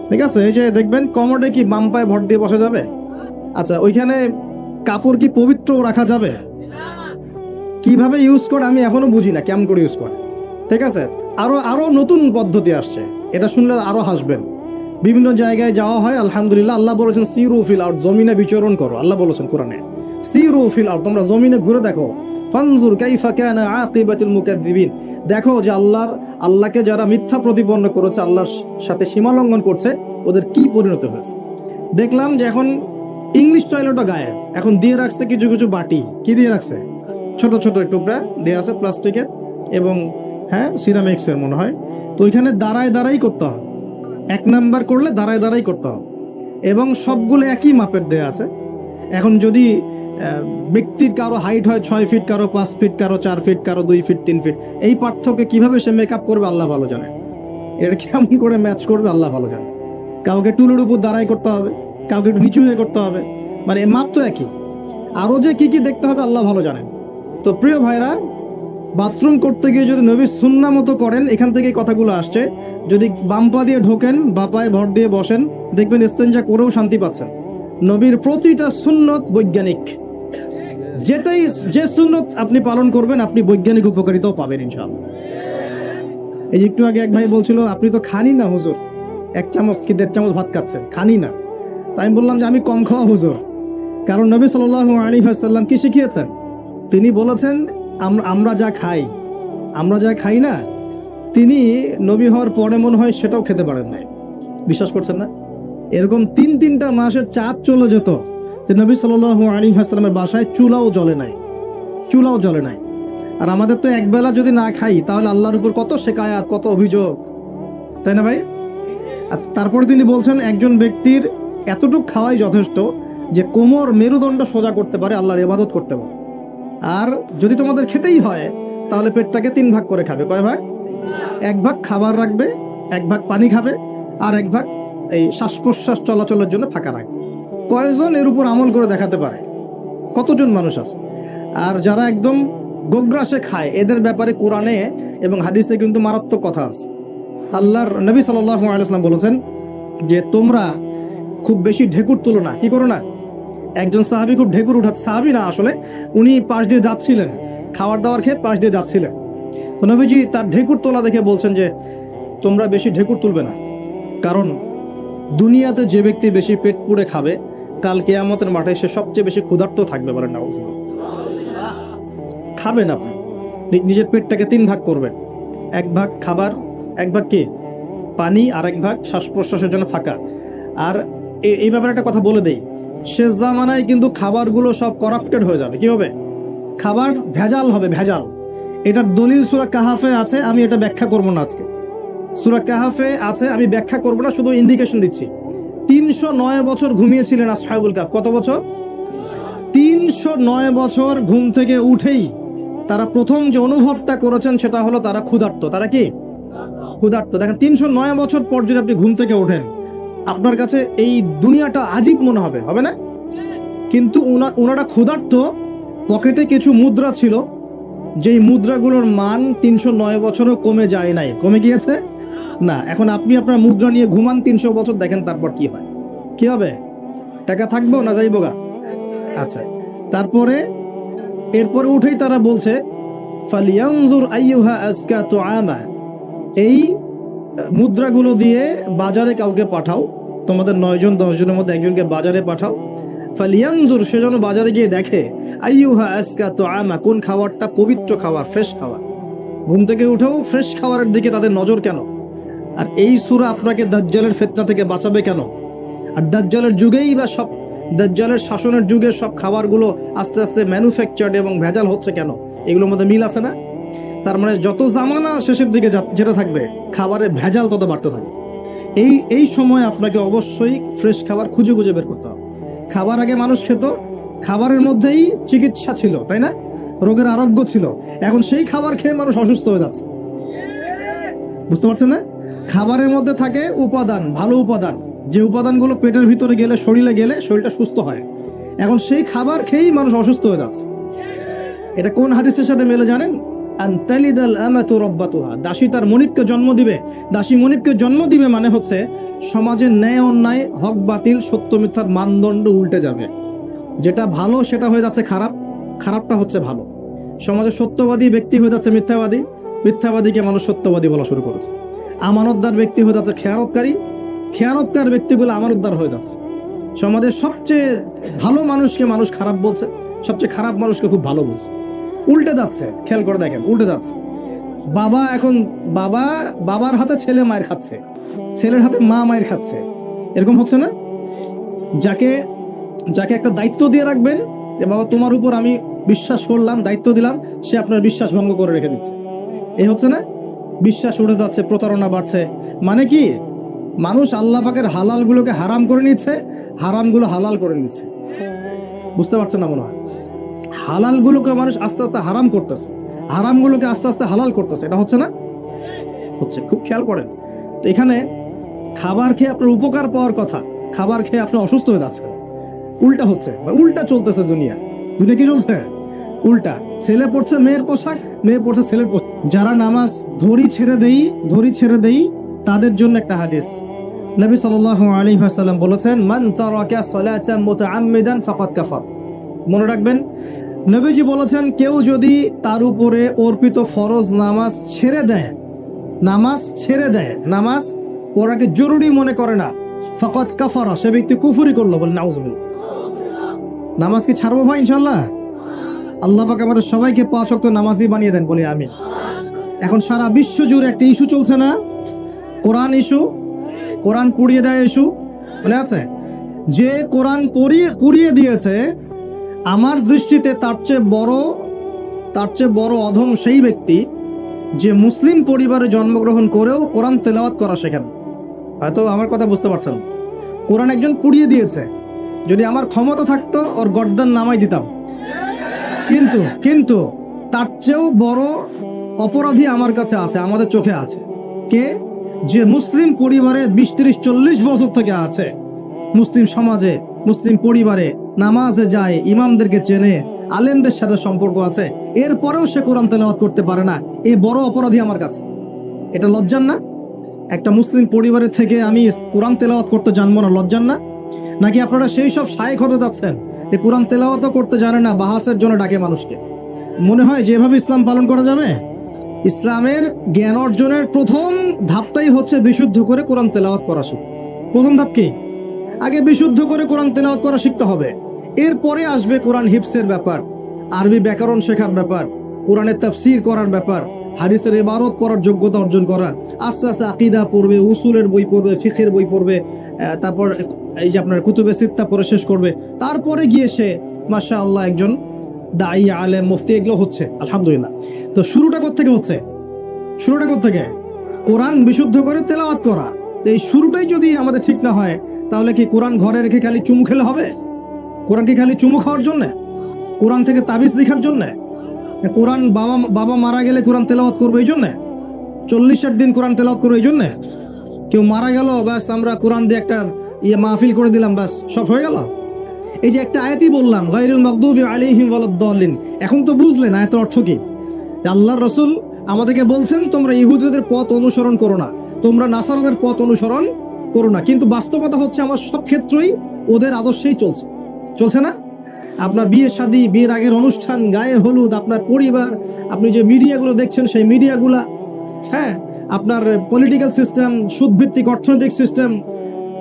ঠিক আছে, এই যে দেখবেন কমোডে কি বাম পায়ে ভর দিয়ে বসা যাবে? আচ্ছা, ওইখানে কাপড় কি পবিত্র রাখা যাবে? কিভাবে ইউজ করে আমি এখনো বুঝি না, কেমন করে ইউজ করে। ঠিক আছে, আরো নতুন পদ্ধতি আসছে, এটা শুনলে আরো হাসবেন। বিভিন্ন জায়গায় যাওয়া হয়, আলহামদুলিল্লাহ। আল্লাহ বলেছেন সিরু ফিল আরদ, জমিনে বিচরণ করো। আল্লাহ বলেছেন কোরআনে সিরু ফিল আরদ, তোমরা জমিনে ঘুরে দেখো। ফানজুর কাইফা কানা আকিবাতুল মুকাদ্দিবিন, দেখো যে আল্লাহকে যারা মিথ্যা প্রতিপন্ন করেছে, আল্লাহর সাথে সীমা লঙ্ঘন করছে, ওদের কি পরিণত হয়েছে। দেখলাম যে এখন ইংলিশ টয়লেটও গায়ে এখন দিয়ে রাখছে কিছু কিছু বাটি, কি দিয়ে রাখছে, ছোট ছোট টুকরা দিয়ে আছে প্লাস্টিকের এবং হ্যাঁ সিরামিক্সের মনে হয়। তো ওইখানে দাঁড়ায় দাঁড়াই করতে হবে, 1 নাম্বার করলে দাঁড়ায় দাঁড়াই করতে হবে, এবং সবগুলো একই মাপের দেয়া আছে। এখন যদি ব্যক্তির কারো হাইট হয় 6 ফিট, কারো 5 ফিট, কারো 4 ফিট, কারো 2 ফিট, 3 ফিট, এই পার্থক্য কিভাবে সে মেকআপ করবে আল্লাহ ভালো জানে, এটা কেমন করে ম্যাচ করবে আল্লাহ ভালো জানে। কাউকে টুলের উপর দাঁড়াই করতে হবে, কাউকে একটু নিচু হয়ে করতে হবে, মানে মাপ তো একই। আরও যে কি কি দেখতে হবে আল্লাহ ভালো জানেন। তো প্রিয় ভাইরা, বাথরুম করতে গিয়ে যদি নবীর সুন্নাহ মতো করেন, এখান থেকে কথাগুলো আসছে। যদি বাম পা দিয়ে ঢোকেন, বা পায়ে ভর দিয়ে বসেন, দেখবেন ইস্তেঞ্জা করেও শান্তি পাচ্ছেন। নবীর প্রতিটা সুন্নত বৈজ্ঞানিক, যে সুন্নত আপনি পালন করবেন, আপনি বৈজ্ঞানিক উপকারিতাও পাবেন ইনশাআল্লাহ। এই যে একটু আগে এক ভাই বলছিল, আপনি তো খানি না হুজুর, 1 চামচ কি 1.5 চামচ ভাত খাচ্ছেন, খানি না। তাই আমি বললাম যে আমি কম খাওয়া হুজুর, কারণ নবী সাল্লাল্লাহু আলাইহি ওয়াসাল্লাম কি শিখিয়েছেন? তিনি বলেছেন আমরা যা খাই না, তিনি নবী হওয়ার পরে মনে হয় সেটাও খেতে পারেন নাই। বিশ্বাস করছেন না? এরকম তিনটা মাসের চাঁদ চলে যেত যে নবী সাল্লাল্লাহু আলাইহি ওয়াসাল্লামের বাসায় চুলাও জ্বলে নাই। আর আমাদের তো একবেলা যদি না খাই তাহলে আল্লাহর উপর কত শেকায়াত, কত অভিযোগ, তাই না ভাই? আচ্ছা, তারপরে তিনি বলছেন একজন ব্যক্তির এতটুকু খাওয়াই যথেষ্ট যে কোমর মেরুদণ্ড সোজা করতে পারে, আল্লাহর ইবাদত করতে পারে। আর যদি তোমাদের খেতেই হয় তাহলে পেটটাকে 3 ভাগ করে খাবে। কয় ভাগ? 1 ভাগ খাবার রাখবে, 1 ভাগ পানি খাবে, আর 1 ভাগ এই শ্বাস প্রশ্বাস চলাচলের জন্য ফাঁকা রাখবে। কয়জন এর উপর আমল করে দেখাতে পারে? কতজন মানুষ আছে? আর যারা একদম গোগ্রাসে খায় এদের ব্যাপারে কোরআনে এবং হাদিসে কিন্তু মারাত্মক কথা আছে। আল্লাহর নবী সাল্লাল্লাহু আলাইহি ওয়াসাল্লাম বলেছেন যে তোমরা খুব বেশি ঢেকুর তুলো না। কি করো না? একজন সাহাবী খুব ঢেকুর উঠাচ্ছে, সাহাবী না আসলে, উনি পাশ দিয়ে যাচ্ছিলেন, খাবার দাবার খেয়ে পাশ দিয়ে যাচ্ছিলেন। তো নবীজি তার ঢেকুর তোলা দেখে বলছেন যে তোমরা বেশি ঢেকুর তুলবে না, কারণ দুনিয়াতে যে ব্যক্তি বেশি পেট পুড়ে খাবে কাল কিয়ামতের মাঠে সে সবচেয়ে বেশি ক্ষুধার্ত থাকবে। বলেন নাউজুবিল্লাহ। খাবেন আপনি, নিজের পেটটাকে 3 ভাগ করবেন, 1 ভাগ খাবার, 1 ভাগ কি পানি, আর 1 ভাগ শ্বাস প্রশ্বাসের জন্য ফাঁকা। আর এই ব্যাপারে একটা কথা বলে দেই, শেষ জামানায় কিন্তু খাবারগুলো সব করাপ্টেড হয়ে যাবে। কি হবে? খাবার ভেজাল হবে, ভেজাল। এটার দলিল সূরা কাহাফে আছে, আমি এটা ব্যাখ্যা করব না আজকে। সূরা কাহাফে আছে, আমি ব্যাখ্যা করব না, শুধু ইন্ডিকেশন দিচ্ছি। 309 বছর ঘুমিয়েছিলেন আসহাবুল কাহফ। কত বছর? 309 বছর ঘুম থেকে উঠেই তারা প্রথম যে অনুভবটা করেছেন সেটা হলো তারা ক্ষুধার্ত। তারা কি ক্ষুধার্ত? দেখেন 309 বছর পর যদি আপনি ঘুম থেকে ওঠেন, আপনার কাছে এই দুনিয়াটা আজীব মনে হবে, হবে না? কিন্তু ওনারা ক্ষুধার্ত, পকেটে কিছু মুদ্রা ছিল, যেই মুদ্রাগুলোর মান 309 বছরও কমে যায় নাই। কমে গিয়েছে না। এখন আপনি আপনার মুদ্রা নিয়ে ঘুমান 300 বছর, দেখেন তারপর কি হয়। কি হবে? টাকা থাকবো না যাইবো গা? আচ্ছা, তারপরে এরপরে উঠেই তারা বলছে ফালিয়ানজুর আইয়ুহা আজকা তুআমা, এই মুদ্রাগুলো দিয়ে বাজারে কাউকে পাঠাও, তোমাদের 9 জন 10 জনের মধ্যে একজনকে বাজারে পাঠাও। ফালিয়ানজুর, সে যেন বাজারে গিয়ে দেখে আইয়ুহা আজকা তুআমা, কোন খাবারটা পবিত্র খাবার, ফ্রেশ খাবার। ঘুম থেকে উঠেও ফ্রেশ খাবারের দিকে তাদের নজর কেন? আর এই সূরা আপনাকে দাজ্জালের ফিতনা থেকে বাঁচাবে কেন? আর দাজ্জালের যুগেই বা সব, দাজ্জালের শাসনের যুগে সব খাবারগুলো আস্তে আস্তে ম্যানুফ্যাকচার্ড এবং ভেজাল হচ্ছে কেন? এগুলোর মধ্যে মিল আছে না? তার মানে যত জামানা শেষের দিকে যেটা থাকবে, খাবারের ভেজাল তত বাড়তে থাকবে। এই সময় আপনাকে অবশ্যই ফ্রেশ খাবার খুঁজে খুঁজে বের করতে হবে। খাবার আগে মানুষ খেত, খাবারের মধ্যেই চিকিৎসা ছিল, তাই না? রোগের আরোগ্য ছিল। এখন সেই খাবার খেয়ে মানুষ অসুস্থ হয়ে যাচ্ছে। বুঝতে পারছেন না? খাবারের মধ্যে থাকে উপাদান, ভালো উপাদান, যে উপাদানগুলো পেটের ভিতরে গেলে, শরীরে গেলে শরীরটা সুস্থ হয়। এখন সেই খাবার খেয়েই মানুষ অসুস্থ হয়ে যাচ্ছে। এটা কোন হাদিসের সাথে মেলে জানেন? আনতালিদাল আমাতু রাব্বাতুহা, দাসী তার মনিবকে জন্ম দিবে। দাসী মনিবকে জন্ম দিবে মানে হচ্ছে সমাজের ন্যায় অন্যায়, হক বাতিল, সত্য মিথ্যার মানদণ্ড উল্টে যাবে। যেটা ভালো সেটা হয়ে যাচ্ছে খারাপ, খারাপটা হচ্ছে ভালো। সমাজে সত্যবাদী ব্যক্তি হয়ে যাচ্ছে মিথ্যাবাদী, মিথ্যাবাদীকে মানুষ সত্যবাদী বলা শুরু করেছে। আমানতদার ব্যক্তি হয়ে যাচ্ছে খেয়ানতকারী, খেয়ানতকার ব্যক্তিগুলো আমানতদার হয়ে যাচ্ছে। সমাজের সবচেয়ে ভালো মানুষকে মানুষ খারাপ বলছে, সবচেয়ে খারাপ মানুষকে খুব ভালো বলছে। উল্টে যাচ্ছে, খেয়াল করে দেখেন, উল্টে যাচ্ছে। বাবার হাতে ছেলে মায়ের খাচ্ছে, ছেলের হাতে মা মায়ের খাচ্ছে, এরকম হচ্ছে না? যাকে একটা দায়িত্ব দিয়ে রাখবেন যে বাবা তোমার উপর আমি বিশ্বাস করলাম, দায়িত্ব দিলাম, সে আপনার বিশ্বাস ভঙ্গ করে রেখে দিচ্ছে। এই হচ্ছে না? বিশ্বাস উঠে যাচ্ছে, প্রতারণা বাড়ছে। মানে কি? মানুষ আল্লাহ পাকের হালালগুলোকে হারাম করে নিচ্ছে, হারামগুলো হালাল করে নিচ্ছে। বুঝতে পারছেন না মনে হয়? হালালগুলোকে মানুষ আস্তে আস্তে হারাম করতেছে, হারামগুলোকে আস্তে আস্তে হালাল করতেছে। এটা হচ্ছে না? হচ্ছে। খুব খেয়াল করেন। তো এখানে খাবার খেয়ে আপনার উপকার পাওয়ার কথা, খাবার খেয়ে আপনি অসুস্থ হয়ে যাচ্ছে। উল্টা হচ্ছে, উল্টা চলতেছে দুনিয়া। দুনিয়া কি চলছে? উল্টা। ছেলে পড়ছে মেয়ের পোশাক, মেয়ে পড়ছে ছেলের পোশাক। যারা নামাজ ধরি ছেড়ে দেই তাদের জন্য একটা হাদিস। নবী সাল্লাল্লাহু আলাইহি ওয়াসাল্লাম বলেছেন, মান তারাকা সালাতান মুতাআম্মিদান ফাকাদ কাফার। মনে রাখবেন, নবীজি বলেছেন কেউ যদি তার উপরে অর্পিত ফরজ নামাজ ছেড়ে দেয়, নামাজ পড়াকে জরুরি মনে করে না, ফাকাদ কাফারা, সে ব্যক্তি কুফরি করলো। বলে নাউজুবিল্লাহ। নামাজ কি ছাড়বো ভাই ইনশাআল্লাহ? আল্লাহ পাক আমাদের সবাইকে 5 ওয়াক্ত নামাজি বানিয়ে দেন, বলি আমিন। এখন সারা বিশ্ব জুড়ে একটা ইস্যু চলছে না, কোরআন ইস্যু, কোরআন পুড়িয়ে দেয় ইস্যু, মনে আছে? যে কোরআন পুড়িয়ে দিয়েছে, আমার দৃষ্টিতে তার চেয়ে বড় অধম সেই ব্যক্তি যে মুসলিম পরিবারে জন্মগ্রহণ করেও কোরআন তেলাওয়াত করা শেখে না। হয়তো আমার কথা বুঝতে পারছেন। কোরআন একজন পুড়িয়ে দিয়েছে, যদি আমার ক্ষমতা থাকতো ওর গর্দান নামাই দিতাম, কিন্তু তার চেয়েও বড় অপরাধী আমার কাছে আছে, আমাদের চোখে আছে। কে? যে মুসলিম পরিবারে 20-30-40 বছর থেকে আছে, মুসলিম সমাজে, মুসলিম পরিবারে নামাজে যায়, ইমামদেরকে চেনে, আলেমদের সাথে সম্পর্ক আছে, এরপরেও সে কোরআন তেলাওয়াত করতে পারে না। এই বড় অপরাধী আমার কাছে। এটা লজ্জার না? একটা মুসলিম পরিবারের থেকে আমি কোরআন তেলাওয়াত করতে জানবো না, লজ্জার না? নাকি আপনারা সেই সব শায়েখ হতে যাচ্ছেন যে কোরআন তেলাওয়াতও করতে জানে না, বাহাসের জন্য ডাকে মানুষকে? মনে হয় যেভাবে ইসলাম পালন করা যাবে? ইসলামের জ্ঞান অর্জনের প্রথম ধাপটাই হচ্ছে বিশুদ্ধ করে কোরআন তেলাওয়াত করা শিখা। প্রথম ধাপ কি? আগে বিশুদ্ধ করে কোরআন তেলাওয়াত করা শিখতে হবে, এরপরে আসবে কোরআন হিফসের ব্যাপার, আরবি ব্যাকরণ শেখার ব্যাপার, কোরআনের তাফসীর করার ব্যাপার, হাদিসের ইবারত পড়ার যোগ্যতা অর্জন করা, আস্তে আস্তে আকীদা পড়বে, উসুলের বই পড়বে, ফিকহের বই পড়বে, তারপর এই যে আপনার কুতুবে সিত্তা পড়ে শেষ করবে, তারপরে গিয়ে সে মাশাআল্লাহ একজন দাঈ, আলেম, মুফতি, এগুলো হচ্ছে আলহামদুলিল্লাহ। তো শুরুটা কোত্থেকে হচ্ছে? কোরআন বিশুদ্ধ করে তেলাওয়াত করা। তো এই শুরুটাই যদি আমাদের ঠিক না হয়, তাহলে কি কোরআন ঘরে রেখে খালি চুমু খেলে হবে? কোরআন কি খালি চুমু খাওয়ার জন্যে? কোরআন থেকে তাবিজ লেখার জন্যে? কোরআন বাবা মারা গেলে কোরআন তেলাওয়াত করবো এই জন্যে? 40-60 দিন কোরআন তেলাওয়াত করবো এই জন্যে? কেউ মারা গেল, ব্যাস আমরা কোরআন দিয়ে একটা মাহফিল করে দিলাম, ব্যাস সব হয়ে গেল? এই যে একটা আয়াতই বললাম, গায়রুল মাগদুবি আলাইহিম ওয়ালাদ-দাল্লিন, এখন তো বুঝলেন আয়াতের অর্থ কি? আল্লাহর রাসূল আমাদেরকে বলছেন তোমরা ইহুদিদের পথ অনুসরণ করো না, তোমরা নাসারাদের পথ অনুসরণ করো না। কিন্তু বাস্তবতা হচ্ছে আমার সব ক্ষেত্রেই ওদের আদর্শেই চলছে না? আপনার বিয়ে শাদী, বিয়ের আগের অনুষ্ঠান, গায়ে হলুদ, আপনার পরিবার, আপনি যে মিডিয়াগুলো দেখছেন সেই মিডিয়াগুলা, হ্যাঁ, আপনার পলিটিক্যাল সিস্টেম, সুদভিত্তিক অর্থনৈতিক সিস্টেম,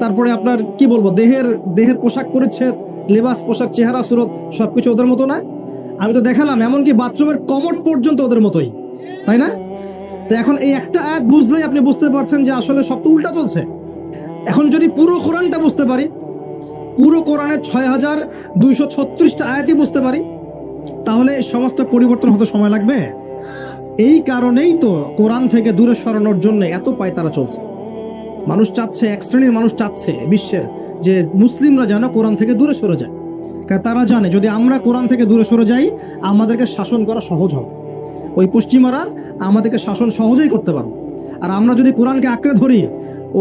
তারপরে আপনার কি বলবো, দেহের পোশাক পরিচ্ছদ, লেবাস, পোশাক, চেহারা, সুরত, সবকিছু ওদের মতো না? আমি তো দেখালাম এমনকি বাথরুমের কমোড পর্যন্ত ওদের মতোই, তাই না? তো এখন এই একটা আয়াত বুঝলেই আপনি বুঝতে পারছেন যে আসলে সব তো উল্টা চলছে। এখন যদি পুরো কোরআনটা বুঝতে পারি, পুরো কোরআনের 6236টা আয়াতই বুঝতে পারি, তাহলে এই সমাজটা পরিবর্তন হতে সময় লাগবে। এই কারণেই তো কোরআন থেকে দূরে সরানোর জন্য এত পায়তারা চলছে। মানুষ চাচ্ছে, এক শ্রেণীর মানুষ চাচ্ছে বিশ্বের যে মুসলিমরা যেন কোরআন থেকে দূরে সরে যায়। কারণ তারা জানে যদি আমরা কোরআন থেকে দূরে সরে যাই, আমাদেরকে শাসন করা সহজ হবে। ওই পশ্চিমারা আমাদেরকে শাসন সহজেই করতে পারবে। আর আমরা যদি কোরআনকে আঁকড়ে ধরি,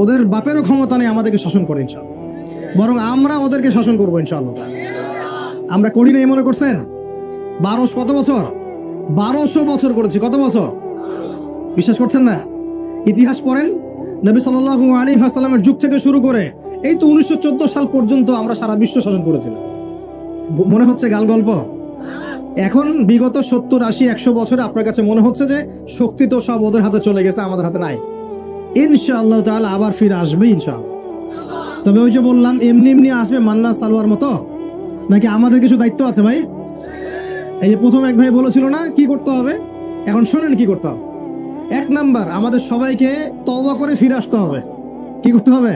ওদের বাপেরও ক্ষমতা নেই আমাদেরকে শাসন করে ইনশাআল্লাহ, বরং আমরা ওদেরকে শাসন করবো ইনশাআল্লাহ। আমরা করি নাই মনে করছেন? 1200 বছর করেছি। কত বছর? বিশ্বাস করছেন না? ইতিহাস পড়েন, নবী সাল্লাল্লাহু আলাইহি ওয়াসাল্লামের যুগ থেকে শুরু করে এই তো 1914 সাল পর্যন্ত আমরা সারা বিশ্ব শাসন করেছিলাম। মনে হচ্ছে গাল গল্প? এখন বিগত 70, 80, 100 বছরে আপনার কাছে মনে হচ্ছে যে শক্তি তো সব ওদের হাতে চলে গেছে, আমাদের হাতে নাই। ইনশাআল্লাহ তাআলা আবার ফিরে আসবে ইনশাআল্লাহ। তবে ওই যে বললাম, এমনি আসবে মান্না সালোয়ার মতো, নাকি আমাদের কিছু দায়িত্ব আছে ভাই? এই যে প্রথম এক ভাই বলেছিল না কি করতে হবে, এখন শোনেন কি করতে হবে। 1 নাম্বার, আমাদের সবাইকে তওবা করে ফিরে আসতে হবে। কি করতে হবে?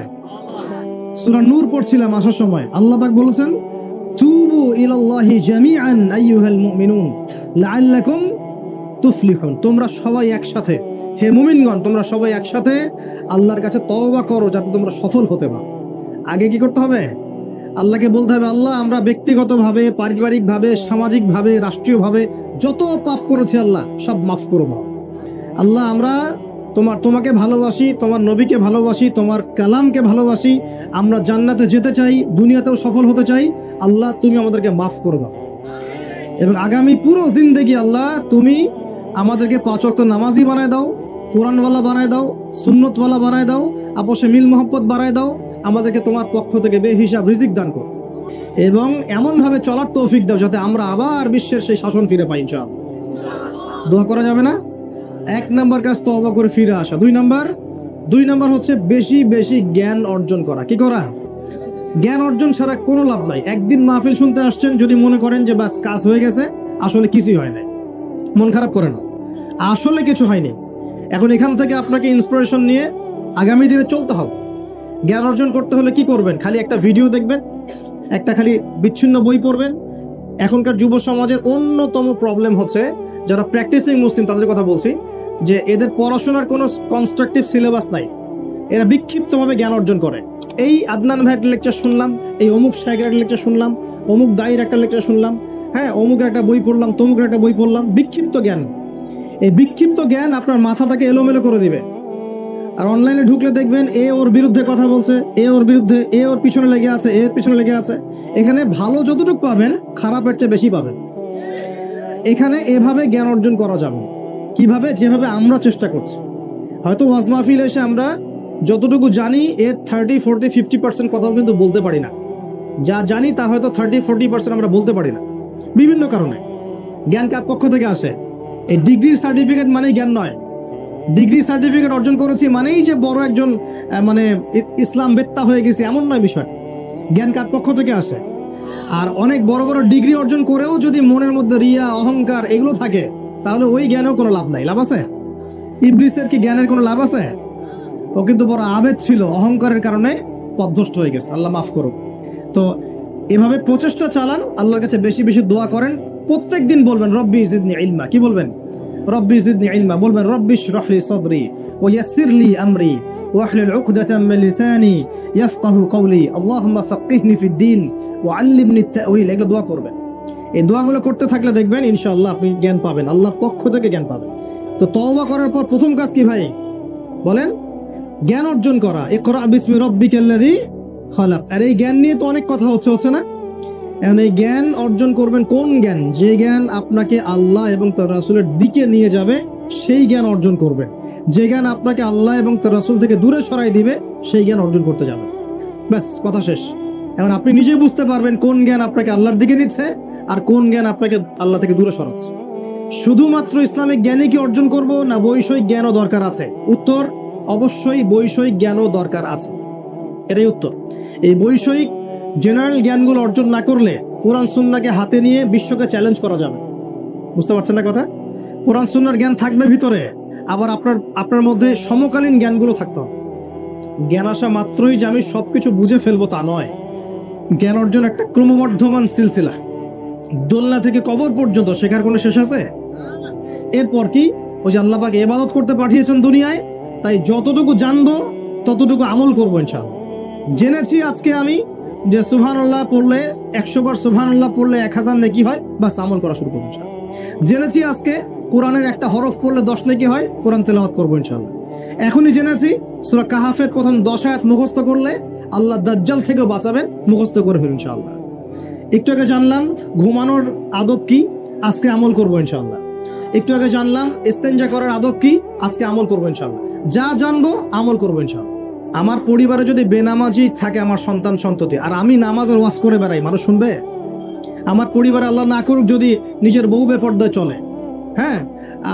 সূরা নূর পড়ছিলাম আসার সময়, আল্লাহ পাক বলেছেন, তুবু ইলাল্লাহি জামিআন আইয়ুহাল মুমিনুন লাআল্লাকুম তুফলিহুন। তোমরা সবাই একসাথে, হে মুমিনগণ, তোমরা সবাই একসাথে আল্লাহর কাছে তওবা করো যাতে তোমরা সফল হতে পারো। আগে কি করতে হবে? আল্লাহকে বলতে হবে, আল্লাহ আমরা ব্যক্তিগতভাবে, পারিবারিকভাবে, সামাজিকভাবে, রাষ্ট্রীয়ভাবে যত পাপ করেছি আল্লাহ সব মাফ করে দাও। আল্লাহ আমরা তোমাকে ভালোবাসি, তোমার নবীকে ভালোবাসি, তোমার কালামকে ভালোবাসি, আমরা জান্নাতে যেতে চাই, দুনিয়াতেও সফল হতে চাই, আল্লাহ তুমি আমাদেরকে মাফ করে দাও। এবং আগামী পুরো জিন্দেগি আল্লাহ তুমি আমাদেরকে 5 ওয়াক্ত নামাজি বানায় দাও, কোরআনওয়ালা বানায় দাও, সুন্নতওয়ালা বানায় দাও, আপোষে মিল মোহাব্বত বাড়ায় দাও, আমাদেরকে তোমার পক্ষ থেকে বেহিসাব রিজিক দান করো এবং এমনভাবে চলার তৌফিক দাও যাতে আমরা আবার বিশ্বের সেই শাসন ফিরে পাই ইনশাআল্লাহ। দোয়া করা যাবে না? 1 নাম্বার কাজ তওবা করে ফিরে আসা। 2 নাম্বার হচ্ছে বেশি বেশি জ্ঞান অর্জন করা। কি করা? জ্ঞান অর্জন ছাড়া কোনো লাভ নাই। একদিন মাহফিল শুনতে আসছেন, যদি মনে করেন যে বাস কাজ হয়ে গেছে, আসলে কিছুই হয় নাই। মন খারাপ করে না, আসলে কিছু হয়নি। এখন এখান থেকে আপনাকে ইন্সপিরেশন নিয়ে আগামী দিনে চলতে হবে। জ্ঞান অর্জন করতে হলে কি করবেন? খালি একটা ভিডিও দেখবেন, একটা খালি বিচ্ছিন্ন বই পড়বেন। এখনকার যুব সমাজের অন্যতম প্রবলেম হচ্ছে, যারা প্র্যাকটিসিং মুসলিম তাদের কথা বলছি, যে এদের পড়াশোনার কোনো কনস্ট্রাকটিভ সিলেবাস নাই। এরা বিক্ষিপ্তভাবে জ্ঞান অর্জন করে। এই আদনান ভাইয়ের লেকচার শুনলাম, এই অমুক শায়খের একটা লেকচার শুনলাম, অমুক দায়ের একটা লেকচার শুনলাম, হ্যাঁ অমুকের একটা বই পড়লাম, তমুকের একটা বই পড়লাম, বিক্ষিপ্ত জ্ঞান। এই বিক্ষিপ্ত জ্ঞান আপনার মাথাটাকে এলোমেলো করে দিবে। আর অনলাইনে ঢুকলে দেখবেন এ ওর বিরুদ্ধে কথা বলছে, এ ওর বিরুদ্ধে, এ ওর পিছনে লেগে আছে, এর পিছনে লেগে আছে। এখানে ভালো যতটুকু পাবেন, খারাপের চেয়ে বেশি পাবেন। এখানে এভাবে জ্ঞান অর্জন করা যাবে। কিভাবে? যেভাবে আমরা চেষ্টা করছি। হয়তো ওয়াজ মাহফিল এসে আমরা যতটুকু জানি এর 30, 40, 50% কথাও কিন্তু বলতে পারি না। যা জানি তার হয়তো 30, 40% আমরা বলতে পারি না বিভিন্ন কারণে। জ্ঞান কার পক্ষ থেকে আসে? এই ডিগ্রির সার্টিফিকেট মানেই জ্ঞান নয়। ডিগ্রি সার্টিফিকেট অর্জন করেছি মানেই যে বড় একজন মানে ইসলাম বেত্তা হয়ে গেছি, এমন নয় বিষয়। জ্ঞান কার পক্ষ থেকে আসে? আর অনেক বড় বড় ডিগ্রি অর্জন করেও যদি মনের মধ্যে রিয়া, অহংকার এগুলো থাকে, তাহলে ওই জ্ঞানেও কোনো লাভ নাই। লাভ আছে? ইবলিসের কি জ্ঞানের কোনো লাভ আছে? ও কিন্তু বড় আবেদ ছিল, অহংকারের কারণে পথভ্রষ্ট হয়ে গেছে, আল্লাহ মাফ করুক। তো এভাবে প্রচেষ্টা চালান, আল্লাহর কাছে বেশি বেশি দোয়া করেন। প্রত্যেক দিন বলবেন রব্বি জিদনি ইলমা। কি বলবেন? রব্বি জিদনি ইলমা। বলবেন রব্বি ইশরাহ লি সাদরি ওয়া ইয়াসসির লি আমরি ওয়াহলুল উকদাতাম মিন লিসানি ইয়াফকাহু কওলি আল্লাহুম্মা ফাক্কিহনি ফিদ-দীন ওয়া আল্লিমনি আত-তা'ওয়িল। এগুলো দোয়া করবেন। এই দোয়াগুলো করতে থাকলে দেখবেন ইনশাআল্লাহ আপনি জ্ঞান পাবেন, আল্লাহর পক্ষ থেকে জ্ঞান পাবেন। তো তওবা করার পর প্রথম কাজ কি ভাই বলেন? জ্ঞান অর্জন করা। ইকরা বিসমি রাব্বিকাল্লাযী খালাক। আর এই জ্ঞান নিয়ে তো অনেক কথা হচ্ছে না? এখন এই জ্ঞান অর্জন করবেন কোন জ্ঞান? যে জ্ঞান আপনাকে আল্লাহ এবং তার রাসূলের দিকে নিয়ে যাবে, সেই জ্ঞান অর্জন করবেন। যে জ্ঞান আপনাকে আল্লাহ এবং তার রাসূল থেকে দূরে সরাই দিবে, সেই জ্ঞান অর্জন করতে যাবেন। ব্যাস, কথা শেষ। এখন আপনি নিজেই বুঝতে পারবেন কোন জ্ঞান আপনাকে আল্লাহর দিকে নিচ্ছে আর কোন জ্ঞান আপনাকে আল্লাহ থেকে দূরে সরাচ্ছে। শুধুমাত্র ইসলামিক জ্ঞানই কি অর্জন করব, না বৈষয়িক জ্ঞানও দরকার আছে? উত্তর অবশ্যই বৈষয়িক জ্ঞানও দরকার আছে। এটাই উত্তর। এই বৈষয়িক জেনারেল জ্ঞানগুলো অর্জন না করলে কোরআন সুন্নাহকে হাতে নিয়ে বিশ্বকে চ্যালেঞ্জ করা যাবে। বুঝতে পারছেন না কথা? কোরআন সুন্নাহর জ্ঞান থাকবে ভিতরে, আবার আপনার মধ্যে সমকালীন জ্ঞানগুলো থাকতে হবে। জ্ঞান আসা মাত্রই যে আমি সবকিছু বুঝে ফেলবো তা নয়। জ্ঞান অর্জন একটা ক্রমবর্ধমান সিলসিলা। দোলনা থেকে কবর পর্যন্ত শেখার কোনো শেষ আছে? এরপর কি? ওই যে আল্লাহ পাক ইবাদত করতে পাঠিয়েছেন দুনিয়ায়, তাই যতটুকু জানবো ততটুকু আমল করবো ইনশাআল্লাহ। জেনেছি আজকে আমি যে সুবহানাল্লাহ পড়লে 100 বার সুবহানাল্লাহ পড়লে 1000 নেকি হয়, বাস আমল করা শুরু করবো ইনশাআল্লাহ। জেনেছি আজকে কোরআনের একটা হরফ পড়লে 10 নেকি হয়, কোরআন তেলাওয়াত করবো ইনশাআল্লাহ। এখনই জেনেছি সূরা কাহাফের প্রথম 10 আয়াত মুখস্থ করলে আল্লাহ দাজ্জাল থেকেও বাঁচাবেন, মুখস্থ করে ফেলুন ইনশাআল্লাহ। একটু আগে জানলাম ঘুমানোর আদব কি, আজকে আমল করবো ইনশাআল্লাহ। একটু আগে জানলাম ইস্তেঞ্জা করার আদব কি, আজকে আমল করবো ইনশাআল্লাহ। যা জানবো আমল করবো ইনশাআল্লাহ। আমার পরিবারে যদি বেনামাজি থাকে আমার সন্তান সন্ততি, আর আমি নামাজের ওয়াজ করে বেড়াই, মানুষ শুনবে? আমার পরিবারে আল্লাহ না করুক যদি নিজের বউ বেপর্দায় চলে, হ্যাঁ,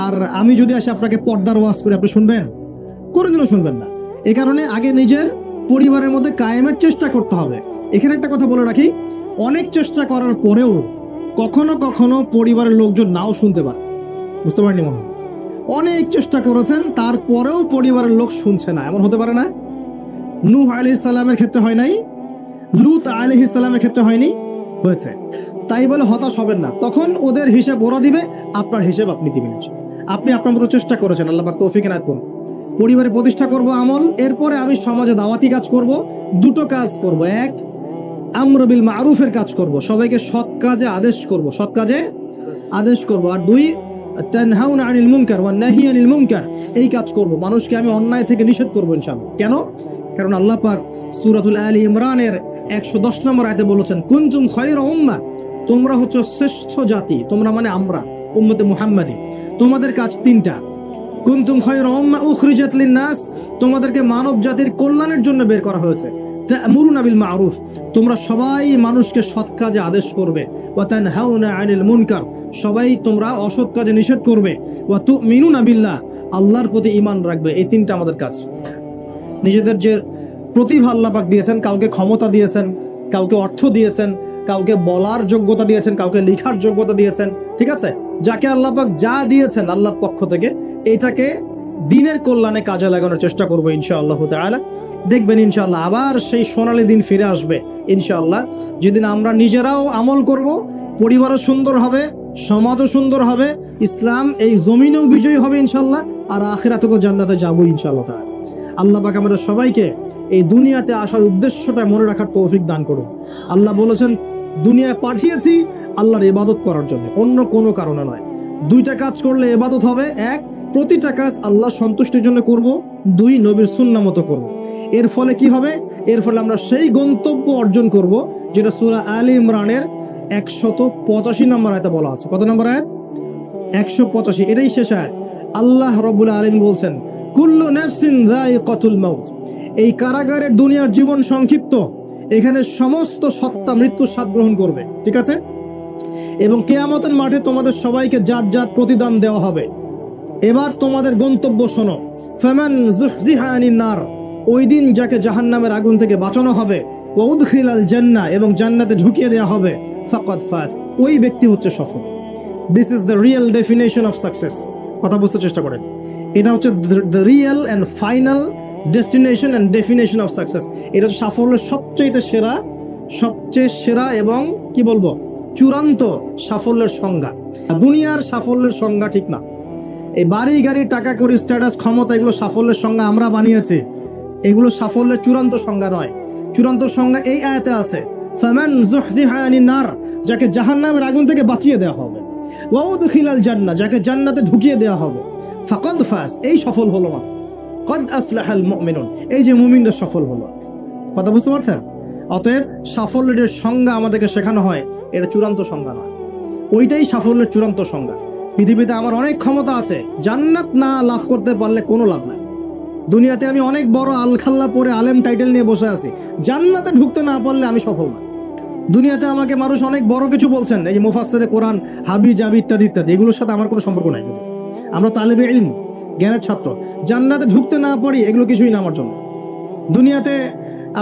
আর আমি যদি আসে আপনাকে পর্দার ওয়াজ করে, আপনি শুনবেন? কোনোদিনও শুনবেন না। এ কারণে আগে নিজের পরিবারের মধ্যে কায়েমের চেষ্টা করতে হবে। এখানে একটা কথা বলে রাখি, অনেক চেষ্টা করার পরেও কখনো কখনো পরিবারের লোকজন নাও শুনতে পারে। বুঝতে পারেনি মনে হয়? অনেক চেষ্টা করেছেন, তারপরেও পরিবারের লোক শুনছে না, এমন হতে পারে না? নূহ আলাইহিস সালামের ক্ষেত্রে হয় নাই? লূত আলাইহিস সালামের ক্ষেত্রে হয়নি? হয়েছে। তাই বলে হতাশ হবেন না। তখন ওদের হিসাব ওরা দিবে, আপনার হিসাব আপনি দিবেন। আপনি আপনার মতো চেষ্টা করেছেন, আল্লাহ পাক তৌফিক এনায়েত করুন। পরিবারে প্রতিষ্ঠা করব আমল, এরপরে আমি সমাজে দাওয়াতি কাজ করব। দুটো কাজ করব। এক, আমর বিল মারুফের কাজ করব, সবাইকে সৎ কাজে আদেশ করব, সৎ কাজে আদেশ করব। আর দুই, তানহাউনা আনিল মুনকার ওয়া নাহি আনিল মুনকার, এই কাজ করব, মানুষকে আমি অন্যায় থেকে নিষেধ করব ইনশাআল্লাহ। কেন? কারণ আল্লাহ পাক সূরাতুল আলী ইমরানের 110 নম্বর আয়াতে বলেছেন, কুনতুম খায়রা উম্মাহ, তোমরা হচ্ছে শ্রেষ্ঠ জাতি। তোমরা মানে আমরা, উম্মতে মুহাম্মাদি। তোমাদের কাজ তিনটা। কুনতুম খায়রা উম্মাহ উখরিজাত লিন-নাস, তোমাদেরকে মানব জাতির কল্যাণের জন্য বের করা হয়েছে। তা'মুরুনা বিল মা'রুফ, তোমরা সবাই মানুষকে সৎ কাজে আদেশ করবে। ওয়া তানহাউনা আনিল মুনকার, সবাই তোমরা অসৎ কাজে নিষেধ করবে। ওয়া তু'মিনুনা বিল্লাহ, আল্লাহর প্রতি ঈমান রাখবে। এই তিনটা আমাদের কাজ। নিজেদের যে প্রতিভা আল্লাহ পাক দিয়েছেন, কাউকে ক্ষমতা দিয়েছেন, কাউকে অর্থ দিয়েছেন, কাউকে বলার যোগ্যতা দিয়েছেন, কাউকে লেখার যোগ্যতা দিয়েছেন, ঠিক আছে? যাকে আল্লাহ পাক যা দিয়েছেন আল্লাহর পক্ষ থেকে, এটাকে দিনের কল্যাণে কাজে লাগানোর চেষ্টা করবো ইনশাআল্লাহ তাআলা। দেখবেন ইনশাআল্লাহ আবার সেই সোনালী দিন ফিরে আসবে ইনশাআল্লাহ, যেদিন আমরা নিজেরাও আমল করব, পরিবারও সুন্দর হবে, সমাজও সুন্দর হবে, ইসলাম এই জমিনেও বিজয়ী হবে ইনশাআল্লাহ, আর আখিরাতেও জান্নাতে যাবো ইনশাআল্লাহ তাআলা। আল্লাহ পাক আমাদের সবাইকে এই দুনিয়াতে আসার উদ্দেশ্যটা মনে রাখার তৌফিক দান করুন। আল্লাহ বলেছেন দুনিয়ায় পাঠিয়েছি আল্লাহর ইবাদত করার জন্য, অন্য কোনো কারণে নয়। দুইটা কাজ করলে ইবাদত হবে, এক, প্রতিটা কাজ আল্লাহ সন্তুষ্টির জন্য করব, দুই, নবীর সুন্নাহ মতো করব। এর ফলে কি হবে? এর ফলে আমরা সেই গন্তব্য অর্জন করব যেটা সূরা আলে ইমরানের 185 নম্বর আয়াতে বলা আছে। কত নম্বর আয়াত? 185, এটাই শেষ আয়াত। আল্লাহ রাব্বুল আলামিন বলছেন কুল্লু নাফসিন যায়িকাতুল মাউত। এই কারাগারের দুনিয়ার জীবন সংক্ষিপ্ত, এখানে সমস্ত সত্তা মৃত্যুর স্বাদ গ্রহণ করবে, ঠিক আছে? এবং কিয়ামতের মাঠে তোমাদের সবাইকে যার যার প্রতিদান দেওয়া হবে। এবার তোমাদের গন্তব্য শোনো, ফামান যুহজিহা আনিন নার, ওই দিন যাকে জাহান্নামের আগুন থেকে বাঁচানো হবে, ওয়া উদখিলাল জান্নাহ, এবং জান্নাতে ঢুকিয়ে দেওয়া হবে, ফাকাদ ফাজ, ওই ব্যক্তি হচ্ছে সফল। This is the real definition of success. কথা বুঝতে চেষ্টা করেন, এটা হচ্ছে the real and final destination and definition of success. এটা হচ্ছে সাফল্যের সবচেয়ে সেরা এবং কি বলবো, চূড়ান্ত সাফল্যের সংজ্ঞা। দুনিয়ার সাফল্যের সংজ্ঞা ঠিক না। এই বাড়ি গাড়ি, টাকা কড়ি, স্ট্যাটাস, ক্ষমতা, এগুলো সাফল্যের সংজ্ঞা আমরা বানিয়েছি। এগুলো সাফল্যের চূড়ান্ত সংজ্ঞা নয়। চূড়ান্ত সংজ্ঞা এই আয়াতে আছে, ফামান যুহজিহা আনিন নার, যাকে জাহান্নামের আগুন থেকে বাঁচিয়ে দেওয়া হবে, ওয়া উদখিলাল জান্নাহ, যাকে জান্নাতে ঢুকিয়ে দেওয়া হবে, ফাকাদ ফাজ, এই সফল হলো। কদ আফলাহাল মুমিনুন, এই যে মুমিনরা সফল হলো। কথা বুঝতে পারছেন? অতএব সাফল্যের সংজ্ঞা আমাদেরকে শেখানো হয়, এটা চূড়ান্ত সংজ্ঞা নয়, ওইটাই সাফল্যের চূড়ান্ত সংজ্ঞা। পৃথিবীতে আমার অনেক ক্ষমতা আছে, জান্নাত না লাভ করতে পারলে কোনো লাভ নাই। দুনিয়াতে আমি অনেক বড় আলখাল্লা পরে আলেম টাইটেল নিয়ে বসে আছি, জান্নাতে ঢুকতে না পারলে আমি সফল না। দুনিয়াতে আমাকে মানুষ অনেক বড় কিছু বলছেন, এই যে মুফাসসিরে কোরআন, হাবি জাবি ইত্যাদি ইত্যাদি, এগুলোর সাথে আমার কোনো সম্পর্ক নাই। আমরা তালেবে ইলম, জ্ঞানের ছাত্র, জান্নাতে ঢুকতে না পারি এগুলো কিছুই না আমার জন্য। দুনিয়াতে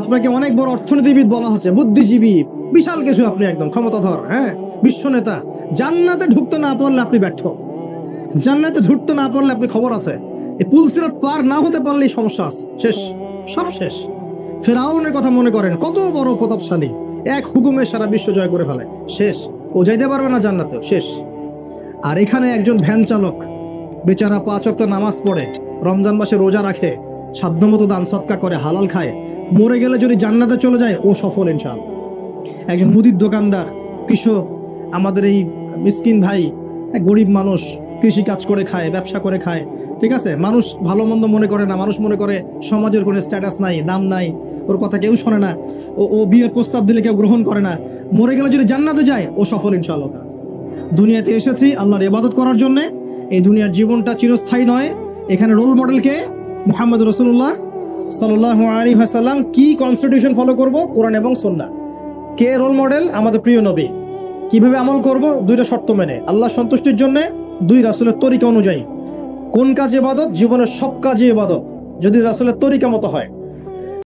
আপনাকে অনেক বড় অর্থনীতিবিদ বলা হচ্ছে, বুদ্ধিজীবী, বিশাল কিছু, আপনি একদম ক্ষমতাধর, হ্যাঁ, বিশ্ব নেতা, জান্নাতে ঢুকতে না পারলে আপনি ব্যর্থ। জান্নাতে ঢুকতে না পারলে আপনি খবর আছে, এই পুলসিরাত পার না হতে পারলেই সমস্যা আছে, শেষ, সব শেষ। ফেরাউনের কথা মনে করেন, কত বড় প্রতাপশালী, এক হুকুমে সারা বিশ্ব জয় করে ফেলে, শেষ, ও যাইতে পারবে না জান্নাতে, শেষ। আর এখানে একজন ভ্যান চালক বেচারা 5 ওয়াক্ত নামাজ পড়ে, রমজান মাসে রোজা রাখে, সাধ্যমতো দান সদকা করে, হালাল খায়, মরে গেলে যদি জান্নাতে চলে যায় ও সফল ইনশাআল্লাহ। একজন মুদির দোকানদার, কৃষক, আমাদের এই মিসকিন ভাই, গরিব মানুষ, কৃষি কাজ করে খায়, ব্যবসা করে খায়, ঠিক আছে? মানুষ ভালো মন্দ মনে করে না, মানুষ মনে করে সমাজের কোনো স্ট্যাটাস নাই, দাম নাই, ওর কথা কেউ শোনে না, ও বিয়ের প্রস্তাব দিলে কেউ গ্রহণ করে না, মরে গেলে যদি জান্নাতে যায় ও সফল ইনশাআল্লাহ। দুনিয়াতে এসেছি আল্লাহর ইবাদত করার জন্য। এই দুনিয়ার জীবনটা চিরস্থায়ী নয়। এখানে রোল মডেলকে মুহাম্মদ রাসূলুল্লাহ সাল্লাল্লাহু আলাইহি ওয়াসাল্লাম। কি কনস্টিটিউশন ফলো করব? কোরআন এবং সুন্নাহ। কে রোল মডেল? আমাদের প্রিয় নবী। কিভাবে আমল করব? দুইটা শর্ত মেনে, আল্লাহ সন্তুষ্টির জন্য, দুই, রাসূলের তরিকা অনুযায়ী। কোন কাজ ইবাদত? জীবনের সব কাজই ইবাদত যদি রাসূলের তরিকা মতো হয়।